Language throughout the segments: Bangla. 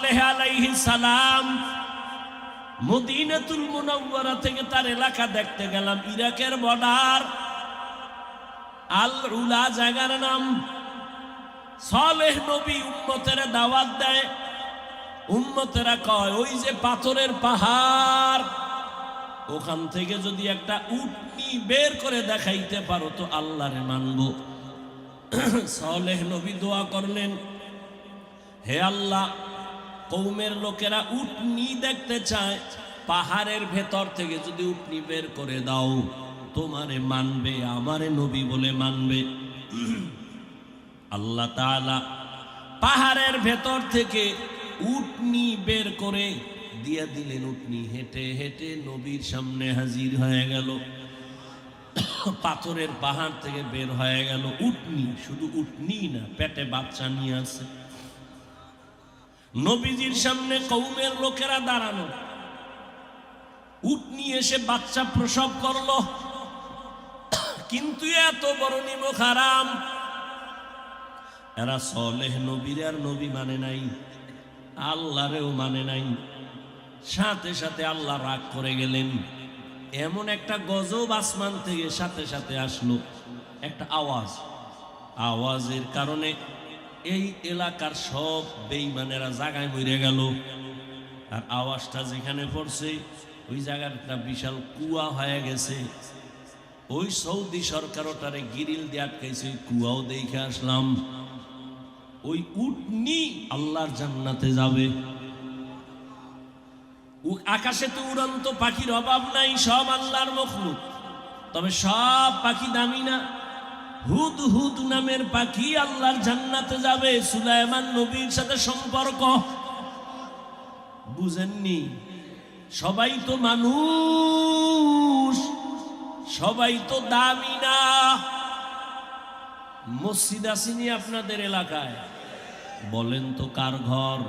সালেহ আলাইহিস সালাম মদিনাতুল মুনাওয়ারা থেকে তার এলাকা দেখতে গেলাম, ইরাকের বর্ডার, আল উলা জায়গার নাম। সালেহ নবী উম্মতের দাওয়াত দেয়, উম্মতেরা কয় ওই যে পাথরের পাহাড়, ওখান থেকে যদি একটা উটনি বের করে দেখাইতে পারো তো আল্লাহরে মানবো। সালেহ নবী দোয়া করলেন, হে আল্লাহ, কওমের লোকেরা উটনি দেখতে চায়, পাহাড়ের ভেতর থেকে যদি উটনি বের করে দাও তোমারে মানবে, আমারে নবী বলে মানবে। আল্লাহ তাআলা পাহাড়ের ভেতর থেকে উটনি বের করে দিয়ে দিলেন। উটনি হেঁটে হেঁটে নবীর সামনে হাজির হয়ে গেল। পাথরের পাহাড় থেকে বের হয়ে গেল উটনি, শুধু উটনি না, পেটে বাচ্চা নিয়ে আছে। নবীজির সামনে কওমের লোকেরা দাঁড়ানো, উটনি এসে বাচ্চা প্রসব করলো, কিন্তু এত বড় নিমক হারাম। এরা সালেহ নবীর আর নবী মানে নাই, আল্লাহরেও মানে নাই। সাথে সাথে আল্লাহ রাগ করে গেলেন। এমন একটা গজব আসমান থেকে সাথে সাথে আসলো, একটা আওয়াজ। আওয়াজের কারণে এই এলাকার সব বেঈমানেরা জায়গায় মরে গেল। আর আওয়াজটা যেখানে পড়ছে ওই জায়গাটা বিশাল কুয়া হয়ে গেছে। ওই সৌদি সরকার ওটারে গিরিল দিয়ে আটকাইছে, ওই কুয়াও দেখে আসলাম। ওই উটনি আল্লাহর জান্নাতে যাবে। আকাশে তো উড়ন্ত পাখির অভাব নাই, সব আল্লাহর মখলুক, তবে সব পাখি দামি না। হুদহুদ নামের পাখি আল্লাহর জান্নাতে যাবে। সুলাইমান নবীর সাথে সম্পর্ক বুঝেননি? সবাই তো মানুষ, সবাই তো দামি না। মসজিদ আসেনি আপনাদের এলাকায়? বলেন তো কার ঘর?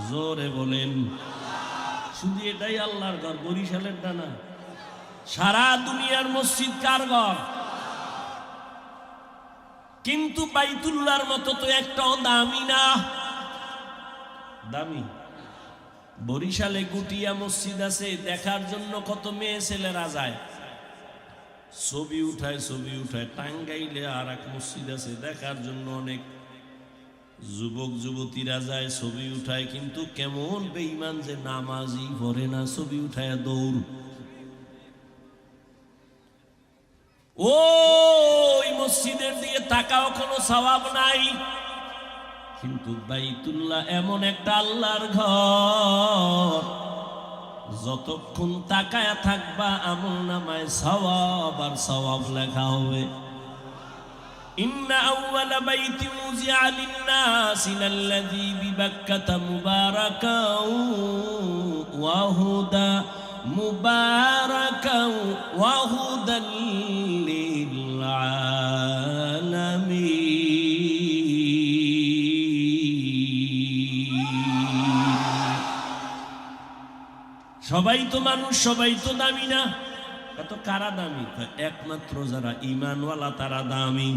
জোরে বলেন। শুধু এটাই আল্লাহর ঘর, বরিশালের না? সারা দুনিয়ার মসজিদ কার ঘর? কিন্তু বাইতুল্লাহর মতো তো একটাও দামি না। দামি বরিশালে গুটিয়া মসজিদ আছে, দেখার জন্য কত মেয়ে ছেলেরা যায়, ছবি উঠায় ছবি উঠায়। টাঙ্গাইলে আর এক মসজিদ আছে, দেখার জন্য অনেক যুবক যুবতীরা যায়, ছবি উঠায়। কিন্তু কেমন বেঈমান যে নামাজই পড়ে না, ছবি উঠায় দৌড়। ওই মসজিদের দিকে তাকাও, কোনো সওয়াব নাই। কিন্তু বাইতুল্লাহ এমন একটা আল্লাহর ঘর, যতক্ষণ তাকায়া থাকবা আমল নামায় সওয়াব আর সওয়াব লেখা হবে। ইন্না আউওয়ালা বাইতি মুজিআ লিন-নাসি লাল্লাযী বিবাক্কাতা মুবারাকাও ওয়া হুদা মুবারাকাও ওয়া হুদাল লিল আলামিন। সবাই তো মানুষ, সবাই তো দামি না। কত কারা দামি? একমাত্র যারা ঈমানওয়ালা তারা দামি।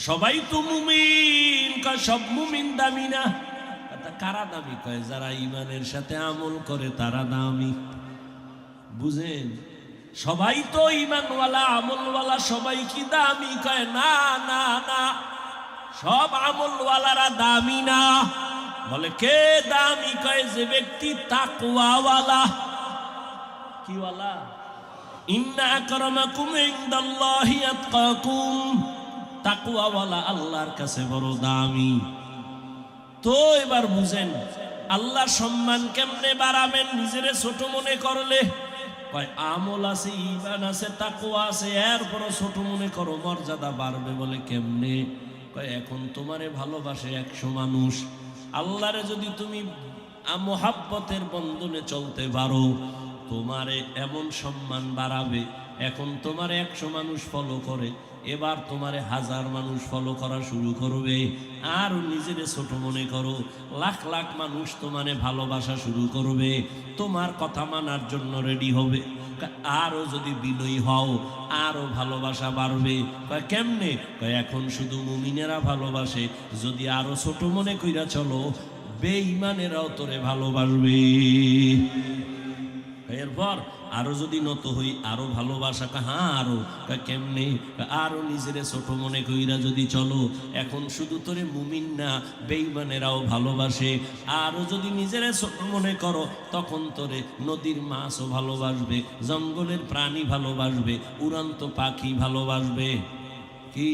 সবাই তো মুমিন, সব মুমিন দামি না। কারা দামি? কয় যারা ঈমানের সাথে আমল করে তারা দামি। বুঝেন? সবাই তো ঈমানওয়ালা আমলওয়ালা, সবাই কি দামি? কয় না না না, সব আমলওয়ালারা দামি না। বলে কে দামি? কয় যে ব্যক্তি তাকওয়াওয়ালা। কি ওয়ালা? ইন্না আকরামাকুম ইনদাল্লাহি আতকাকুম। তাকওয়াওয়ালা আল্লাহর কাছে বড় দামি। তো এবার বুঝেন আল্লাহর সম্মান কেমনে বাড়াবেন নিজেরে ছোট মনে করলে? কয় আমল আছে, ঈমান আছে, তাকওয়া আছে, এরপরও ছোট মনে করো, মর্যাদা বাড়বে। বলে কেমনে? কয় এখন তোমারে ভালোবাসে 100 মানুষ, আল্লাহরে যদি তুমি মোহাব্বতের বন্ধনে চলতে পারো তোমারে এমন সম্মান বাড়াবে। এখন তোমারে 100 মানুষ ফলো করে, এবার তোমারে 1000 মানুষ ফলো করা শুরু করবে। আর নিজেরে ছোট মনে করো, লাখ লাখ মানুষ তোমারে ভালোবাসা শুরু করবে, তোমার কথা মানার জন্য রেডি হবে। আরো যদি বিনয়ী হও আরো ভালোবাসা বাড়বে। কয় কেমনে? কয় এখন শুধু মুমিনেরা ভালোবাসে, যদি আরো ছোট মনে কইরা চলো বেঈমানেরাও তোরে ভালোবাসবে। এরপর আরো যদি নত হই আরো ভালোবাসা, হ্যাঁ আরো কেমনে, আরো নিজেরে ছোট মনে কইরা যদি চলো, এখন শুধু তোরে মুমিন না বেঈমানেরাও ভালোবাসে। আরো যদি নিজেরে ছোট মনে করো তখন তোরে নদীর মাছও ভালোবাসবে, জঙ্গলের প্রাণী ভালোবাসবে, উড়ন্ত পাখি ভালোবাসবে। কি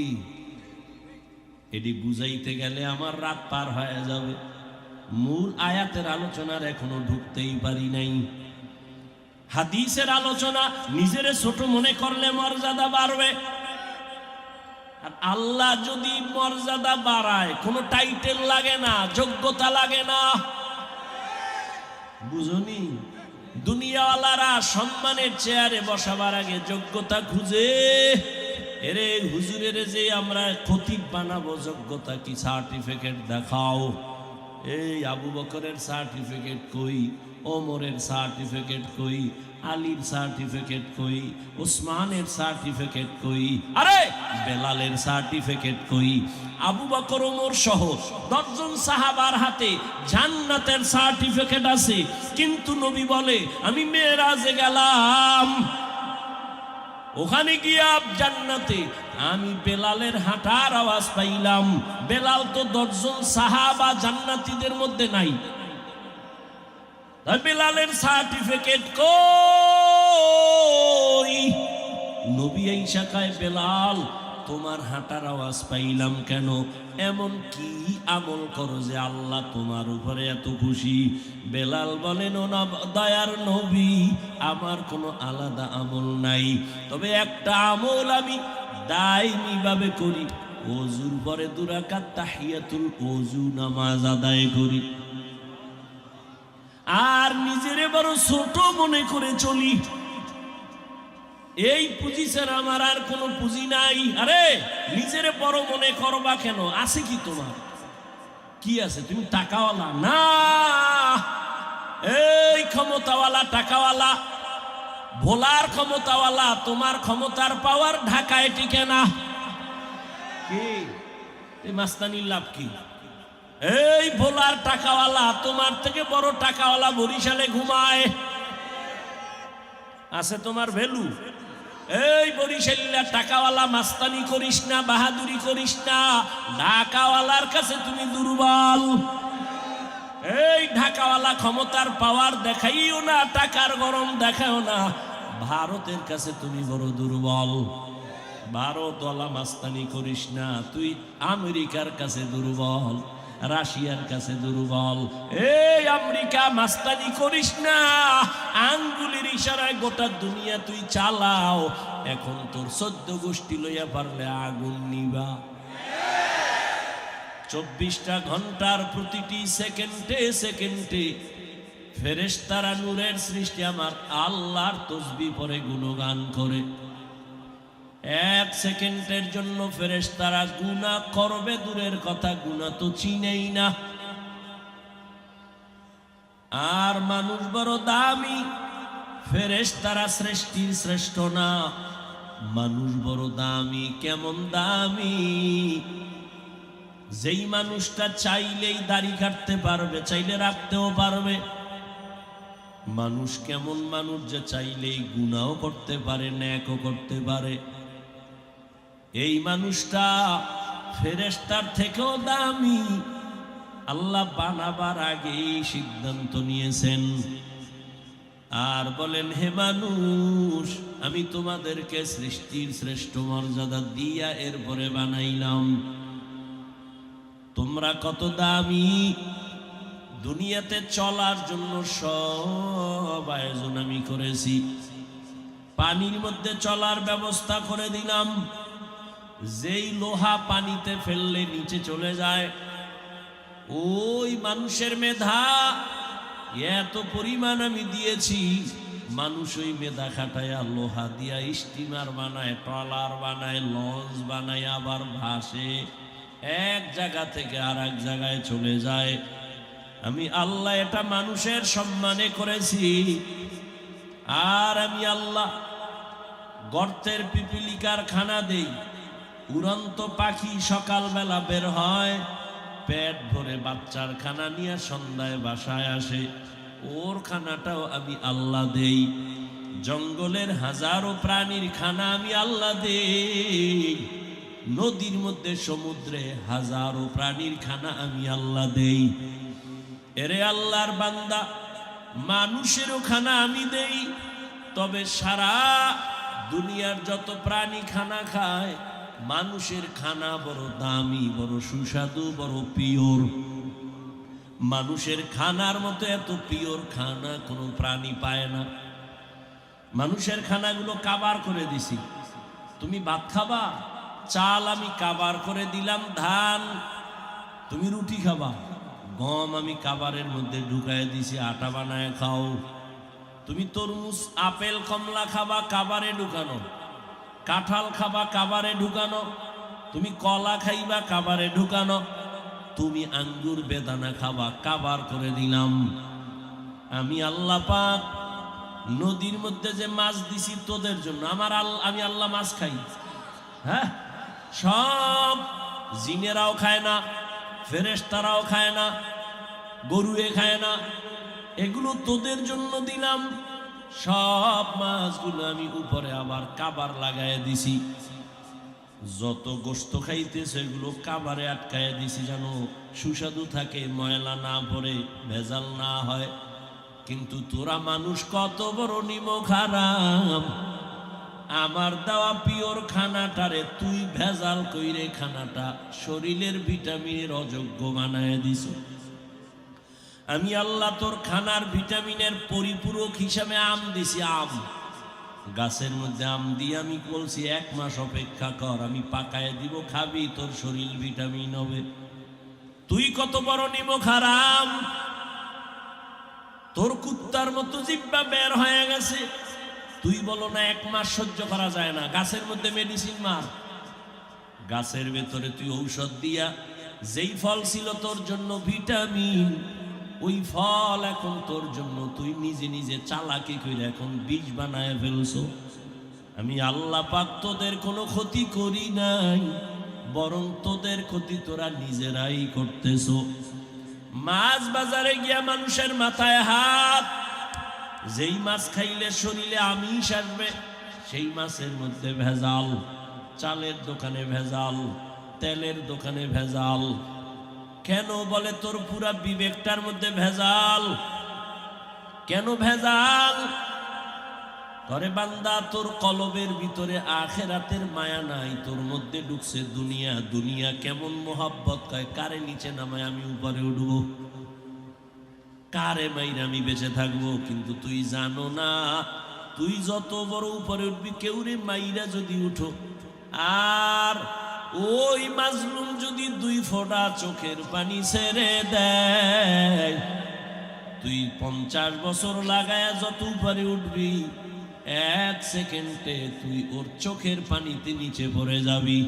এটি বুঝাইতে গেলে আমার রাত পার হয়ে যাবে। মূল আয়াতের আলোচনার এখনো ঢুকতেই পারি নাই। হাদিসের আলোচনা, নিজেরে ছোট মনে করলে মর্যাদা বাড়বে। আর আল্লাহ যদি মর্যাদা বাড়ায়, কোনো টাইটেল লাগে না, যোগ্যতা লাগে না, বুঝনি? দুনিয়াওয়ালারা সম্মানের চেয়ারে বসাবার আগে যোগ্যতা খুঁজে। এরে হুজুরের যে আমরা খতিব বানাবো, যোগ্যতা কি? সার্টিফিকেট দেখাও। এই আবু বকরের সার্টিফিকেট কই, ওমরের সার্টিফিকেট কই, আলীর সার্টিফিকেট কই, উসমানের সার্টিফিকেট কই, আরে বেলালের সার্টিফিকেট কই? আবু বকর ওমর সহ 10 জন সাহাবার হাতে জান্নাতের সার্টিফিকেট আছে, কিন্তু নবী বলে আমি মেরাজে গেলাম, ওখানে গিয়া জান্নাতে আমি বেলালের হাঁটার আওয়াজ পাইলাম। বেলাল তো 10 জন সাহাবা জান্নাতীদের মধ্যে নাই। বেলালের সার্টিফিকেট কই? নবী আয়েশা কয়, বেলাল তোমার হাঁটার আওয়াজ পাইলাম কেন? এমন কি আমল করো যে আল্লাহ তোমার উপরে এত খুশি? বেলাল বলেন, ও দয়ার নবী, আমার কোনো আলাদা আমল নাই, তবে একটা আমল আমি দায়মি ভাবে করি। ওযুর পরে 2 রাকাত তাহিয়াতুল ওযু নামাজ আদায় করি, আর নিজেরে বড় ছোট মনে করে চলি। এই পুঁজি ছাড়া আমার আর কোনো পুঁজি নাই। আরে নিজেরে বড় মনে করবা কেন? আছে কি তোমার? কি আছে? তুমি টাকাওয়ালা না? এই ক্ষমতাওয়ালা টাকাওয়ালা ভোলার ক্ষমতাওয়ালা, তোমার ক্ষমতার পাওয়ার ঢাকায় টিকে না। কি এই মাস্তানির লাভ কি? এই ভোলার টাকাওয়ালা, তোমার থেকে বড় টাকাওয়ালা বরিশালে ঘুমায়, আছে তোমার ভ্যালু? এই বরিশালীরা টাকাওয়ালা, মাস্তানি করিস না, বাহাদুরি করিস না, ঢাকাওয়ালার কাছে তুমি দুর্বল। এই ঢাকাওয়ালা ক্ষমতার পাওয়ার দেখাইও না, টাকার গরম দেখাও না, ভারতের কাছে তুমি বড় দুর্বল। ভারতওয়ালা মাস্তানি করিস না, তুই আমেরিকার কাছে দুর্বল, রাশিয়ার কাছে দুর্বল। এই আমেরিকা মাস্তানি করিস না, আঙ্গুলের ইশারায় গোটা দুনিয়া তুই চালাও। এখন তোর 14 গোষ্ঠী লইয়া পারলে আগুন নিবা। 24টা ঘন্টার প্রতিটি সেকেন্ডে সেকেন্ডে ফেরেশতারা নূরের সৃষ্টি আমার আল্লাহর তসবিহ পড়ে গুণগান করে। 1 সেকেন্ডের জন্য ফেরেশতারা গুনাহ করবে দূরের কথা, গুনাহ তো চিনেই না। আর মানুষ বড় দামি, ফেরেশতারা সৃষ্টির শ্রেষ্ঠ না, মানুষ বড় দামি। কেমন দামি? যেই মানুষটা চাইলেই দাড়ি কাটতে পারবে, চাইলে রাখতেও পারবে। মানুষ কেমন মানুষ যে চাইলেই গুনাহও করতে পারে, নেকও করতে পারে। এই মানুষটা ফেরেশতার থেকেও দামি। আল্লাহ বানাবার আগেই সিদ্ধান্ত নিয়েছেন, আর বলেন, হে মানুষ, আমি তোমাদেরকে সৃষ্টির শ্রেষ্ঠ মর্যাদা দিয়া এরপরে বানাইলাম। তোমরা কত দামি। দুনিয়াতে চলার জন্য সব আয়োজন আমি করেছি। পানির মধ্যে চলার ব্যবস্থা করে দিলাম। যেই লোহা পানিতে ফেললে নিচে চলে যায়, ওই মানুষের মেধা এত পরিমাণ আমি দিয়েছি। মানুষ ওই মেধা খাটায়া লোহা দিয়া স্টিমার বানায়, ট্রলার বানায়, লঞ্চ বানায়, আবার ভাসে, এক জায়গা থেকে আর এক জায়গায় চলে যায়। আমি আল্লাহ এটা মানুষের সম্মানে করেছি। আর আমি আল্লাহ গর্তের পিপিলিকার খানা দেই। উড়ন্ত পাখি সকালবেলা বের হয়, পেট ভরে বাচ্চার খানা নিয়ে সন্ধ্যায় বাসায় আসে, ওর খানাটাও আমি আল্লাহ দেই। জঙ্গলের হাজারো প্রাণীর খানা আমি আল্লাহ দেই। নদীর মধ্যে সমুদ্রে হাজারো প্রাণীর খানা আমি আল্লাহ দেই। এরে আল্লাহর বান্দা, মানুষেরও খানা আমি দেই। তবে সারা দুনিয়ার যত প্রাণী খানা খায়, মানুষের খানা বড় দামি, বড় সুস্বাদু, বড় পিওর। মানুষের খানার মতো এত পিওর খানা কোনো প্রাণী পায় না। মানুষের খানাগুলো কাবার করে দিছি। তুমি ভাত খাবা, চাল আমি কাবার করে দিলাম। ধান, তুমি রুটি খাবা, গম আমি কাবারের মধ্যে ঢুকায় দিছি, আটা বানায় খাও। তুমি তরমুজ, আপেল, কমলা খাবা, কাবারে ঢুকানো। কাঁঠাল খাবা, কাবারে ঢুকানো। তুমি কলা খাইবা, কাবারে ঢুকানো। তুমি আঙ্গুর, বেদানা খাবা, কাবার করে দিলাম। আমি আল্লাহ পাক নদীর মধ্যে যে মাছ দিছি তোদের জন্য। আমি আল্লাহ মাছ খাই? হ্যাঁ, সব জিনেরাও খায় না, ফেরেশতারাও খায় না, গরুয়ে খায় না। এগুলো তোদের জন্য দিলাম। সব মাছগুলো আমি উপরে আবার কাবার লাগায় দিছি। যত গোস্ত খাইতেছে এগুলো কাবারে আটকায় দিছি, জানো সুস্বাদু থাকে, ময়লা না পড়ে, ভেজাল না হয়। কিন্তু তোরা মানুষ কত বড় নিমক হারাম। আমার দেওয়া পিওর খানাটারে তুই ভেজাল কইরে খানাটা শরীরের ভিটামিনের অযোগ্য বানায় দিছ। আমি আল্লাহ তোর খানার ভিটামিনের পরিপূরক হিসাবে আম দিছি। আম গাছের মধ্যে আম দিয়ে আমি বলছি 1 মাস অপেক্ষা কর, আমি পাকায় দিব, খাবি, তোর শরীর ভিটামিন হবে। তুই কত বড় নিমক হারাম। তোর কুত্তার মতো জিহ্বা বের হয়ে গেছে, তুই বলো না 1 মাস সহ্য করা যায় না। গাছের মধ্যে মেডিসিন মার, গাছের ভেতরে তুই ঔষধ দিয়া যেই ফল ছিল তোর জন্য ভিটামিন, ওই ফল এখন তোর জন্য তুই নিজে নিজে চালাকি করে এখন বিষ বানায় ফেলছো। আমি আল্লাহ পাক তোদের কোনো ক্ষতি করি নাই, বরং তোদের ক্ষতি তোরা নিজেরাই করতেছো। মাছ বাজারে গিয়া মানুষের মাথায় হাত। যেই মাছ খাইলে শরীরে আমিষ আসবে, সেই মাছের মধ্যে ভেজাল। চালের দোকানে ভেজাল, তেলের দোকানে ভেজাল। কেন বলে তোর পুরা বিবেকটার মধ্যে ভেজাল। কেন ভেজাল করে বান্দা? তোর কলবের ভিতরে আখিরাতের মায়া নাই, তোর মধ্যে ঢুকছে দুনিয়া। দুনিয়া কেমন মোহাব্বত কয়, কারে নিচে নামায় আমি উপরে উঠবো, কারে মাইরা আমি বেঁচে থাকবো। কিন্তু তুই জানো না, তুই যত বড় উপরে উঠবি, কেউ রে মাইরা যদি উঠো, আর ওই মাজলুম যদি 2 ফোঁটা চোখের পানি ছেড়ে দেয়, তুই 50 বছর লাগায়া যত উপরে উঠবি, 1 সেকেন্ডে তুই ওর চোখের পানিতে নিচে পড়ে যাবি।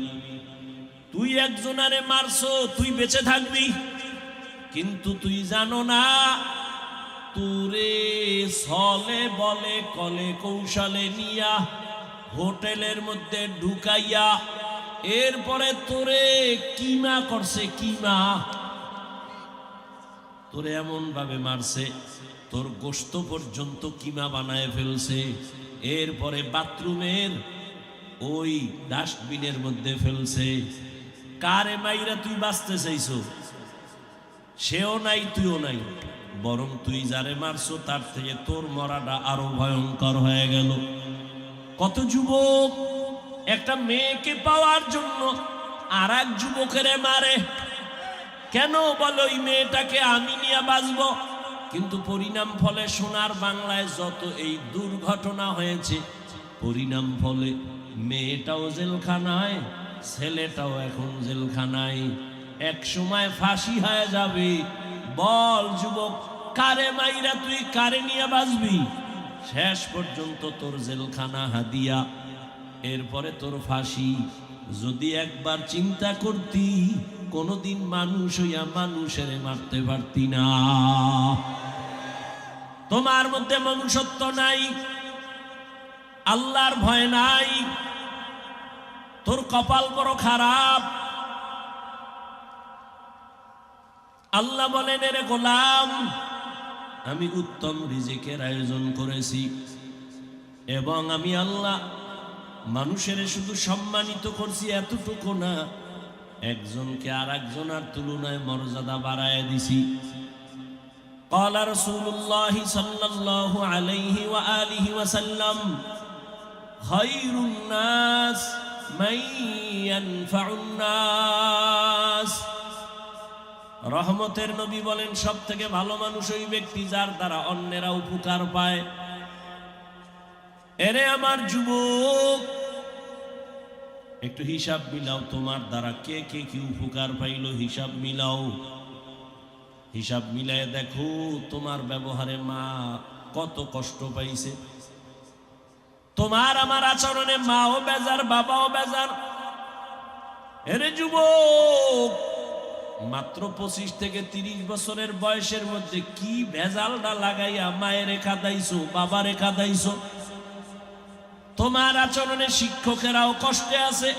তুই একজনারে মারছো, তুই বেঁচে থাকবি, কিন্তু তুই জানো না, তোরে ছলে বলে কলে কৌশলে নিয়া হোটেলের মধ্যে ঢুকাইয়া এরপরে তোরে কিমা করছে। কিমা তোরে এমন ভাবে মারছে, তোর গোশত পর্যন্ত কিমা বানায় ফেলছে। এরপরে বাথরুমের ওই ডাস্টবিনের মধ্যে ফেলছে। কারে মাইরা তুই বাঁচতে চাইছো? সেও নাই, তুইও নাই, বরং তুই যারে মারছো তার থেকে তোর মরাটা আরো ভয়ঙ্কর হয়ে গেল। কত যুবক একটা মেয়েকে পাওয়ার জন্য আর এক যুবকের মারে। কেন বলো? ওই মেয়েটাকে আমি নিয়ে বাঁচবো। কিন্তু পরিণাম ফলে সোনার বাংলায় যত এই দুর্ঘটনা হয়েছে, পরিণাম ফলে মেয়েটাও জেলখানায়, ছেলেটাও এখন জেলখানায়। এক সময় ফাঁসি হয়ে যাবে। বল যুবক, কারে মাইরা তুই কারে নিয়ে বাঁচবি? শেষ পর্যন্ত তোর জেলখানা হাদিয়া, এরপরে তোর ফাঁসি। যদি একবার চিন্তা করতি, কোনদিন মানুষ হইয়া মানুষের মারতে পারতি না। তোমার মধ্যে মনুষ্যত্ব নাই, আল্লাহর ভয় নাই, তোর কপাল বড় খারাপ। আল্লাহ বলেন, এরে গোলাম, আমি উত্তম রিজিকের আয়োজন করেছি এবং আমি আল্লাহ মানুষের শুধু সম্মানিত করছি এতটুকু না, একজনকে আর একজনের তুলনায় মর্যাদা বাড়ায় দিছি। قال رسول الله صلى الله عليه وآله وسلم خير الناس من ينفع الناس। রহমতের নবী বলেন, সব থেকে ভালো মানুষ ওই ব্যক্তি যার দ্বারা অন্যেরা উপকার পায়। এরে আমার যুবক, একটু হিসাব মিলাও, তোমার দ্বারা কে কে কি উপকার পাইল হিসাব মিলাও। হিসাব মিলায় দেখো তোমার ব্যবহারে মা কত কষ্ট পাইছে, তোমার আমার আচরণে মাও বেজার বাবাও বেজার। এরে যুবক, মাত্র 25 থেকে 30 বছরের বয়সের মধ্যে কি ভেজালটা লাগাইয়া মায়ের কাঁদাইছো, বাবার কাঁদাইছো। তোমার আচরণে শিক্ষকেরাও কষ্টে আছে,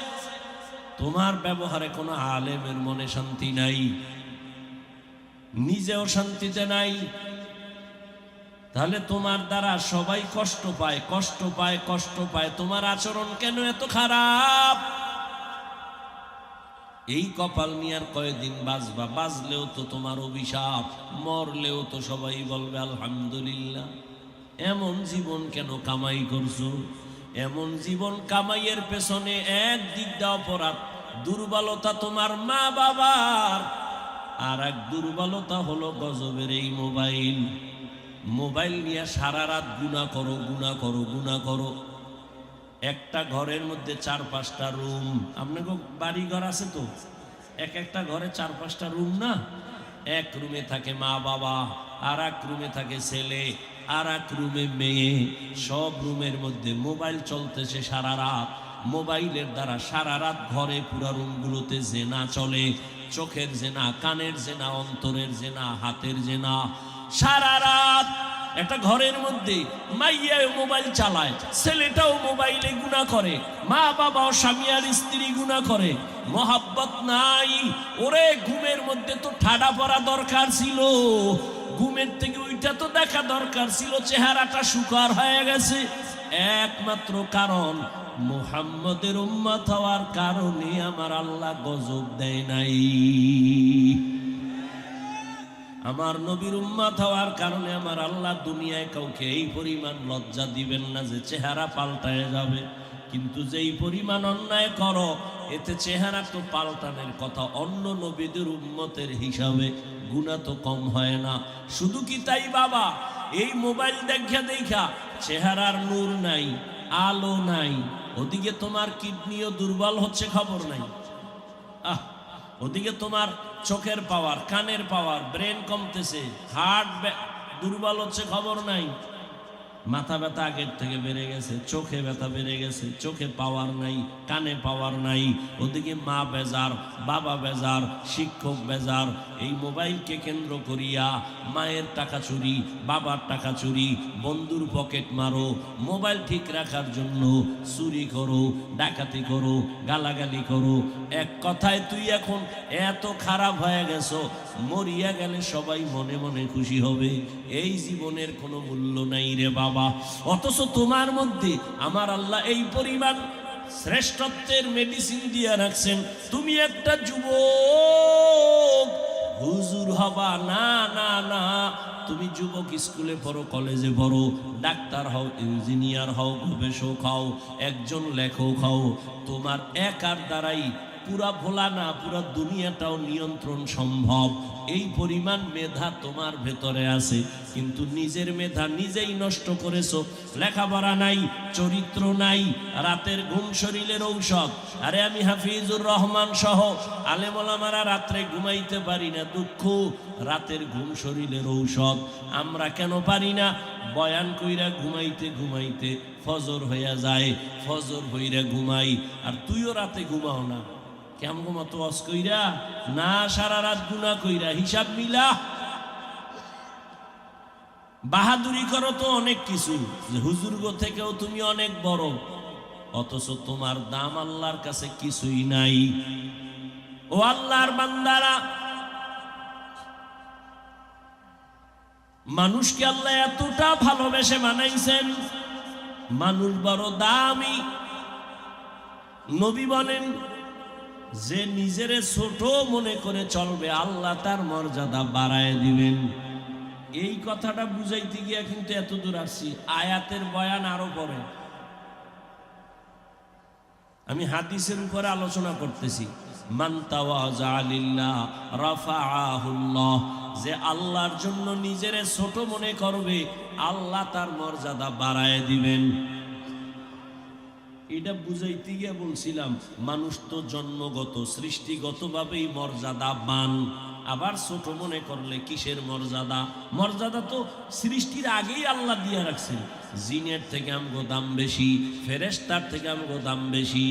তোমার ব্যবহারে কোনো আলেমের মনে শান্তি নাই, নিজেও শান্তিতে নাই। তাহলে তোমার দ্বারা সবাই কষ্ট পায়, কষ্ট পায়, কষ্ট পায়। তোমার আচরণ কেন এত খারাপ? এই কপাল নিয়ে আর কয়দিন বাঁচবা? বাঁচলেও তো তোমার অভিশাপ, মরলেও তো সবাই বলবে আলহামদুলিল্লাহ। এমন জীবন কেন কামাই করছো? এমন জীবন কামাইয়ের পেছনে একদিক দিয়ে অপরাধ, দুর্বলতা তোমার মা বাবার, আর এক দুর্বলতা হলো গজবের এই মোবাইল। মোবাইল নিয়ে সারা রাত গুনাহ করো, গুনাহ করো, গুনাহ করো। একটা ঘরের মধ্যে 4-5টা রুম, আপনাকে বাড়ি ঘর আছে তো, এক একটা ঘরে 4-5টা রুম না? এক রুমে থাকে মা বাবা, আর এক রুমে থাকে ছেলে, আর এক রুমে মেয়ে। সব রুমের মধ্যে মোবাইল চলতেছে সারা রাত। মোবাইলের দ্বারা সারা রাত ঘরে পুরা রুমগুলোতে জেনা চলে, চোখের জেনা, কানের জেনা, অন্তরের জেনা, হাতের জেনা। সারা রাত একটা ঘরের মধ্যে মাইয়াও মোবাইল চালায়, ছেলেটাও মোবাইলে গুনাহ করে, মা বাবাও স্বামী আর স্ত্রী গুনাহ করে। মহাব্বত নাই। ওরে ঘুমের মধ্যে তো ঠাডা পড়া দরকার ছিল, ঘুমের থেকে ওইটা তো দেখা দরকার ছিল, চেহারাটা শুকার হয়ে গেছে। একমাত্র কারণ মুহাম্মদের উম্মত হওয়ার কারণে আমার আল্লাহ গজব দেয় নাই। আমার নবীর উম্মত হওয়ার কারণে আমার আল্লাহ দুনিয়ায় কাউকে এই পরিমাণ লজ্জা দিবেন না যে চেহারা পাল্টায় যাবে। কিন্তু যেই পরিমাণ অন্যায় করো, এতে চেহারা তো পাল্টানোর কথা, অন্য নবীদের উম্মতের হিসাবে গুনাহ তো কম হয় না। শুধু কি তাই বাবা, এই মোবাইল দেখা দেখা চেহারার নূর নাই, আলো নাই, ওদিকে তোমার কিডনিও দুর্বল হচ্ছে, খবর নাই। ওদিকে তোমার চোখের পাওয়ার, কানের পাওয়ার, ব্রেন কমতেছে, হার্ট দুর্বল হচ্ছে, খবর নাই। মাথা ব্যথা আগের থেকে বেড়ে গেছে, চোখে ব্যথা বেড়ে গেছে, চোখে পাওয়ার নাই, কানে পাওয়ার নাই। ওদিকে মা বেজার, বাবা বেজার, শিক্ষক বেজার। এই মোবাইলকে কেন্দ্র করিয়া মায়ের টাকা চুরি, বাবার টাকা চুরি, বন্ধুর পকেট মারো। মোবাইল ঠিক রাখার জন্য চুরি করো, ডাকাতি করো, গালাগালি করো। এক কথায় তুই এখন এত খারাপ হয়ে গেছো, মরিয়া গেলে সবাই মনে মনে খুশি হবে। এই জীবনের কোনো মূল্য নাই রে বাবা। অথচ তোমার মধ্যে আমার আল্লাহ এই পরিমাণ শ্রেষ্ঠত্বের মেডিসিন দিয়ে রাখছেন। তুমি একটা যুবক, হুজুর হবা না, না না, তুমি যুবক, স্কুলে পড়ো, কলেজে পড়ো, ডাক্তার হও, ইঞ্জিনিয়ার হও, গবেষক হও, একজন লেখক হও। তোমার একার দ্বারাই পুরা ভোলা না, পুরা দুনিয়াটাও নিয়ন্ত্রণ সম্ভব। এই পরিমাণ মেধা তোমার ভেতরে আছে, কিন্তু নিজের মেধা নিজেই নষ্ট করেছো। লেখাপড়া নাই, চরিত্র নাই, রাতের ঘুম শরীরের ঔষধ। আরে আমি হাফিজুর রহমান সহ আলেম ওলামারা রাত্রে ঘুমাইতে পারি না, দুঃখ। রাতের ঘুম শরীরের ঔষধ। আমরা কেন পারি না? বয়ান কইরা ঘুমাইতে ঘুমাইতে ফজর হইয়া যায়, ফজর হইরা ঘুমাই। আর তুইও রাতে ঘুমাও না, কেমন মতো অস কইরা না, সারা রাত গুনাহ কইরা। হিসাব মিলা। বাহাদুরি করো তো অনেক কিছু, হুজুরগ থেকেও তুমি অনেক বড়, অথচ তোমার দাম আল্লাহর কাছে কিছুই নাই। ও আল্লাহর বান্দারা, মানুষকে আল্লাহ এতটা ভালোবেসে বানাইছেন, মানুষ বড় দামি। নবী বলেন, যে নিজেরে ছোট মনে করে চলবে আল্লাহ তার মর্যাদা বাড়ায় দিবেন। এই কথাটা বুঝাইতে গিয়া কিন্তু এত দূর আসছি, আয়াতের বয়ান আরো পরে। আমি হাদিসের উপরে আলোচনা করতেছি। মান তাওয়াযা লিল্লাহ রাফাআহুল্লাহ, যে আল্লাহর জন্য নিজেরে ছোট মনে করবে আল্লাহ তার মর্যাদা বাড়ায় দিবেন। এটা বুঝাইতে গিয়ে বলছিলাম, মানুষ তো জন্মগত সৃষ্টিগতভাবেই মর্যাদাবান, আবার ছোট মনে করলে কিসের মর্যাদা? মর্যাদা তো সৃষ্টির আগেই আল্লাহ দিয়ে রাখছেন। জিনের থেকে আমগো দাম বেশি, ফেরেশতার থেকে আমগো দাম বেশি।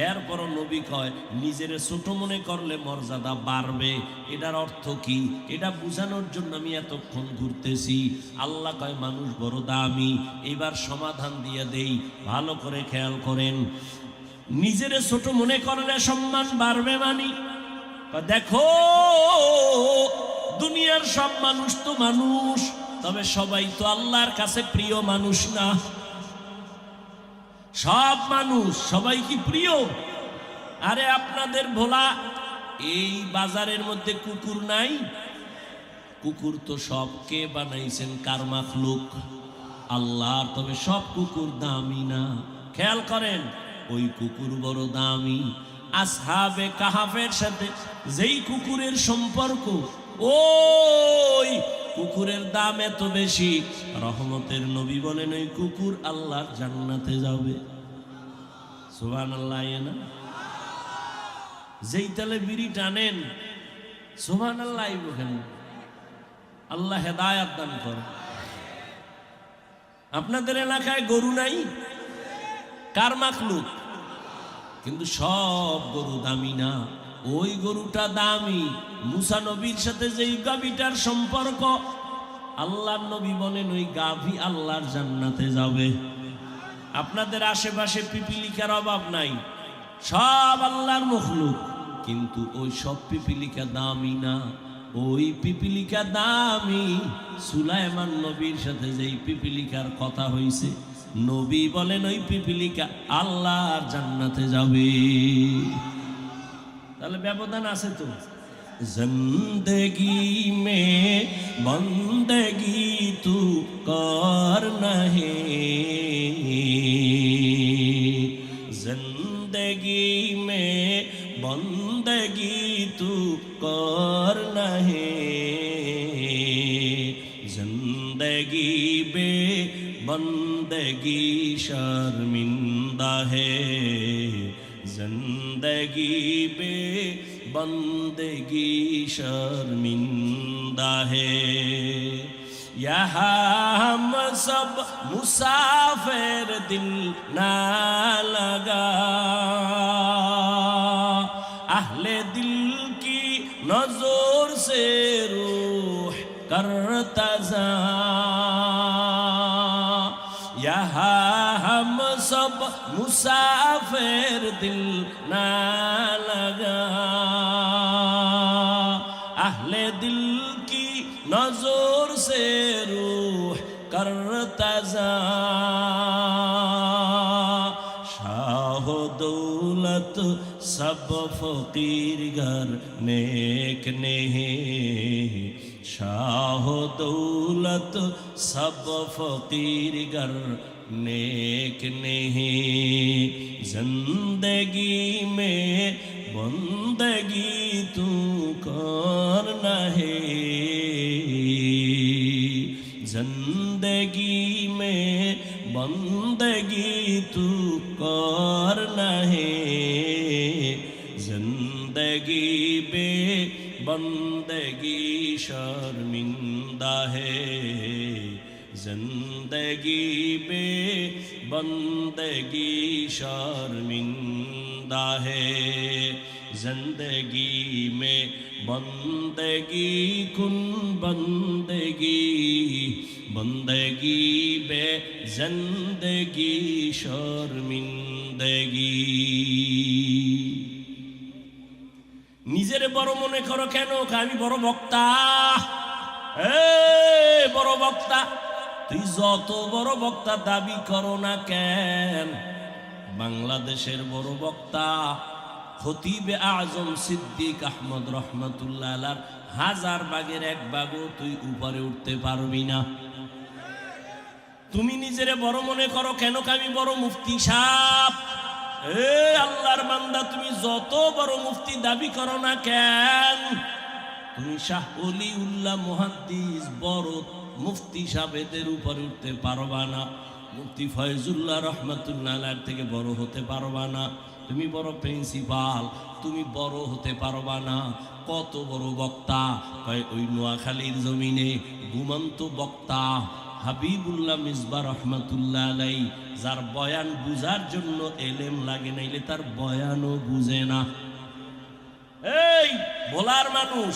এরপরও নবী কয় নিজের ছোট মনে করলে মর্যাদা বাড়বে। এটার অর্থ কি? এটা বোঝানোর জন্য আমি এতক্ষণ ঘুরতেছি। আল্লাহ কয় মানুষ বড় দামি। এবার সমাধান দিয়ে দেই, ভালো করে খেয়াল করেন। নিজের ছোট মনে করলে সম্মান বাড়বে মানি? দেখো, দুনিয়ার সব মানুষ তো মানুষ, তবে সবাই তো আল্লাহর কাছে প্রিয় মানুষ না। সব মানুষ সবাই কি প্রিয়? আরে আপনাদের ভোলা এই বাজারের মধ্যে কুকুর নাই? কুকুর তো সব কে বানাইছেন? কার মাখলুক? আল্লাহর। তবে সব কুকুর দামি না। খেয়াল করেন, ওই কুকুর বড় দামি। আসহাবে কাহাফের সাথে যেই কুকুরের সম্পর্ক, ওই কুকুরের দাম এত বেশি, রহমতের নবী বলেন ওই কুকুর আল্লাহর জান্নাতে যাবে। সুবহানাল্লাহ। না যেই তালে বিড়ি টানেন সুবহানাল্লাহ বলেন, আল্লাহ হেদায়েত দান করে। আপনাদের এলাকায় গরু নাই? কার মাখলুক? কিন্তু সব গরু দামি না। ওই গরুটা দামি। মুসা নবীর সাথে যেই গাভীটার সম্পর্ক, আল্লাহর নবী বলেন ওই গাভী আল্লাহর জান্নাতে যাবে। আপনাদের আশেপাশে পিপিলিকার অভাব নাই, সব আল্লাহর মখলুক, কিন্তু ওই সব পিপিলিকা দামি না। ওই পিপিলিকা দামি। সুলাইমান নবীর সাথে যেই পিপিলিকার কথা হইছে, নবী বলেন ওই পিপিলিকা আল্লাহর জান্নাতে যাবে। তাহলে ব্যবধান আছে তো। জিন্দেগি মে বন্দেগি তু করনা হে, জিন্দেগি মে বন্দেগি তু করনা হে, জিন্দেগি বে बंदगी शर्मिंदा है, जिंदगी बे बंदगी शर्मिंदा है। यहाँ हम सब मुसाफिर दिल ना लगा, अहले दिल की नजर से रूह करता जा, यहाँ हम सब मुसाफिर दिल ना लगा, अहले दिल की नजर से रूह करता जा। शाह दौलत सब फकीर घर नेक नहीं, शाह दौलत सब फकीर गर नेक नहीं, जिंदगी में बंदगी तू करना है, जिंदगी में बंदगी तू करना है, जिंदगी बे बंदगी शर्मिंदा है, जिंदगी बे बंदगी शर्मिंदा है, जिंदगी में बंदगी कुन बंदगी, बंदगी बे जिंदगी शर्मिंदगी। নিজের বড় মনে করো কেন? আমি বড় বক্তা। বড় বক্তা। তুই যত বড় বক্তা দাবি করো না কেন, বাংলাদেশের বড় বক্তা খতিবে আজম সিদ্দিক আহমদ রহমতুল্লাহ আলার 1000 ভাগের 1 ভাগও তুই উপরে উঠতে পারবি না। তুমি নিজেরে বড় মনে করো কেন? আমি বড় মুফতি সাহেব। আল্লাহর বান্দা, তুমি যত বড় মুফতি দাবি করো না কেন, তুমি শাহ ওলিউল্লাহ মুহাদ্দিস বড় মুফতি সাহেবদের উপরে উঠতে পারবা না। মুফতি ফয়জুল্লাহ রহমতুল্লাহ আলাইহির থেকে বড় হতে পারবা না। তুমি বড় প্রিন্সিপাল, তুমি বড় হতে পারবা না। কত বড় বক্তা, ওই নোয়াখালীর জমিনে ঘুমন্ত বক্তা হাবিবুল্লাহ মিসবাহ রহমতুল্লাহ আলাইহি, যার বয়ান বুঝার জন্য এলেম লাগে, নাইলে তার বয়ানও বুঝে না। এই বলার মানুষ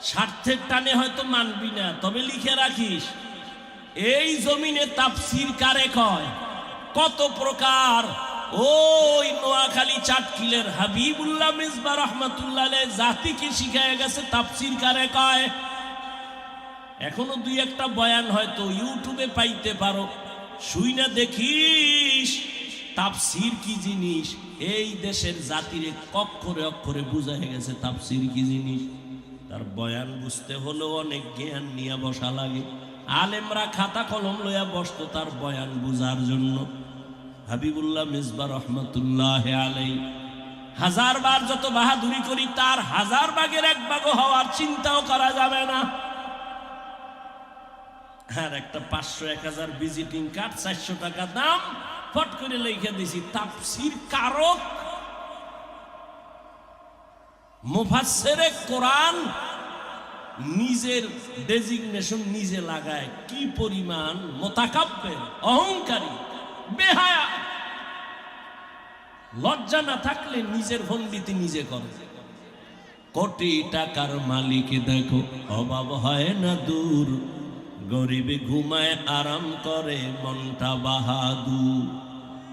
স্বার্থের টানে হয়তো মানবি না, তবে লিখে রাখিস, এই জমিনে তাফসীর কারে কয়, কত প্রকার। ওই নোয়াখালী চাটকিলের হাবিবুল্লাহ মিসবাহ রহমতুল্লাহ আলাইহি জাতিকে শিখায় গেছে তাফসীর কারে কয়। এখনো 2-1টা বয়ান হয়তো ইউটিউবে পাইতে পারো, শুই না দেখিস তাফসীর কি জিনিস। এই দেশের জাতিরে অক্ষরে অক্ষরে বুঝাই গেছে তাফসীর কি জিনিস। তার বয়ান বুঝতে হলেও অনেক জ্ঞান নিয়ে বসা লাগে। আলেমরা খাতা কলম লইয়া বসতো তার বয়ান বুঝার জন্য। হাবিবুল্লাহ মিসবাহ রহমতুল্লাহ আলাইহি 1000 বার যত বাহাদুরি করি, তার 1000 ভাগের 1 ভাগও হওয়ার চিন্তাও করা যাবে না। আর একটা 500-1000 ভিজিটিং কার্ড 400 টাকা দাম, ফট করে লিখে দিছি তাফসীর কারক মুফাসসিরে কোরআন। নিজের ডেজিগনেশন নিজে লাগায়, কি পরিমাণ মুতাকাব্বির, অহংকারী, বেহায়া। লজ্জা না থাকলে নিজের পণ্ডিতি নিজে করে। কোটি টাকার মালিক দেখো, অভাব হয় না দূর, গরিবে ঘুমায় আরাম করে মনটা বাহাদুর।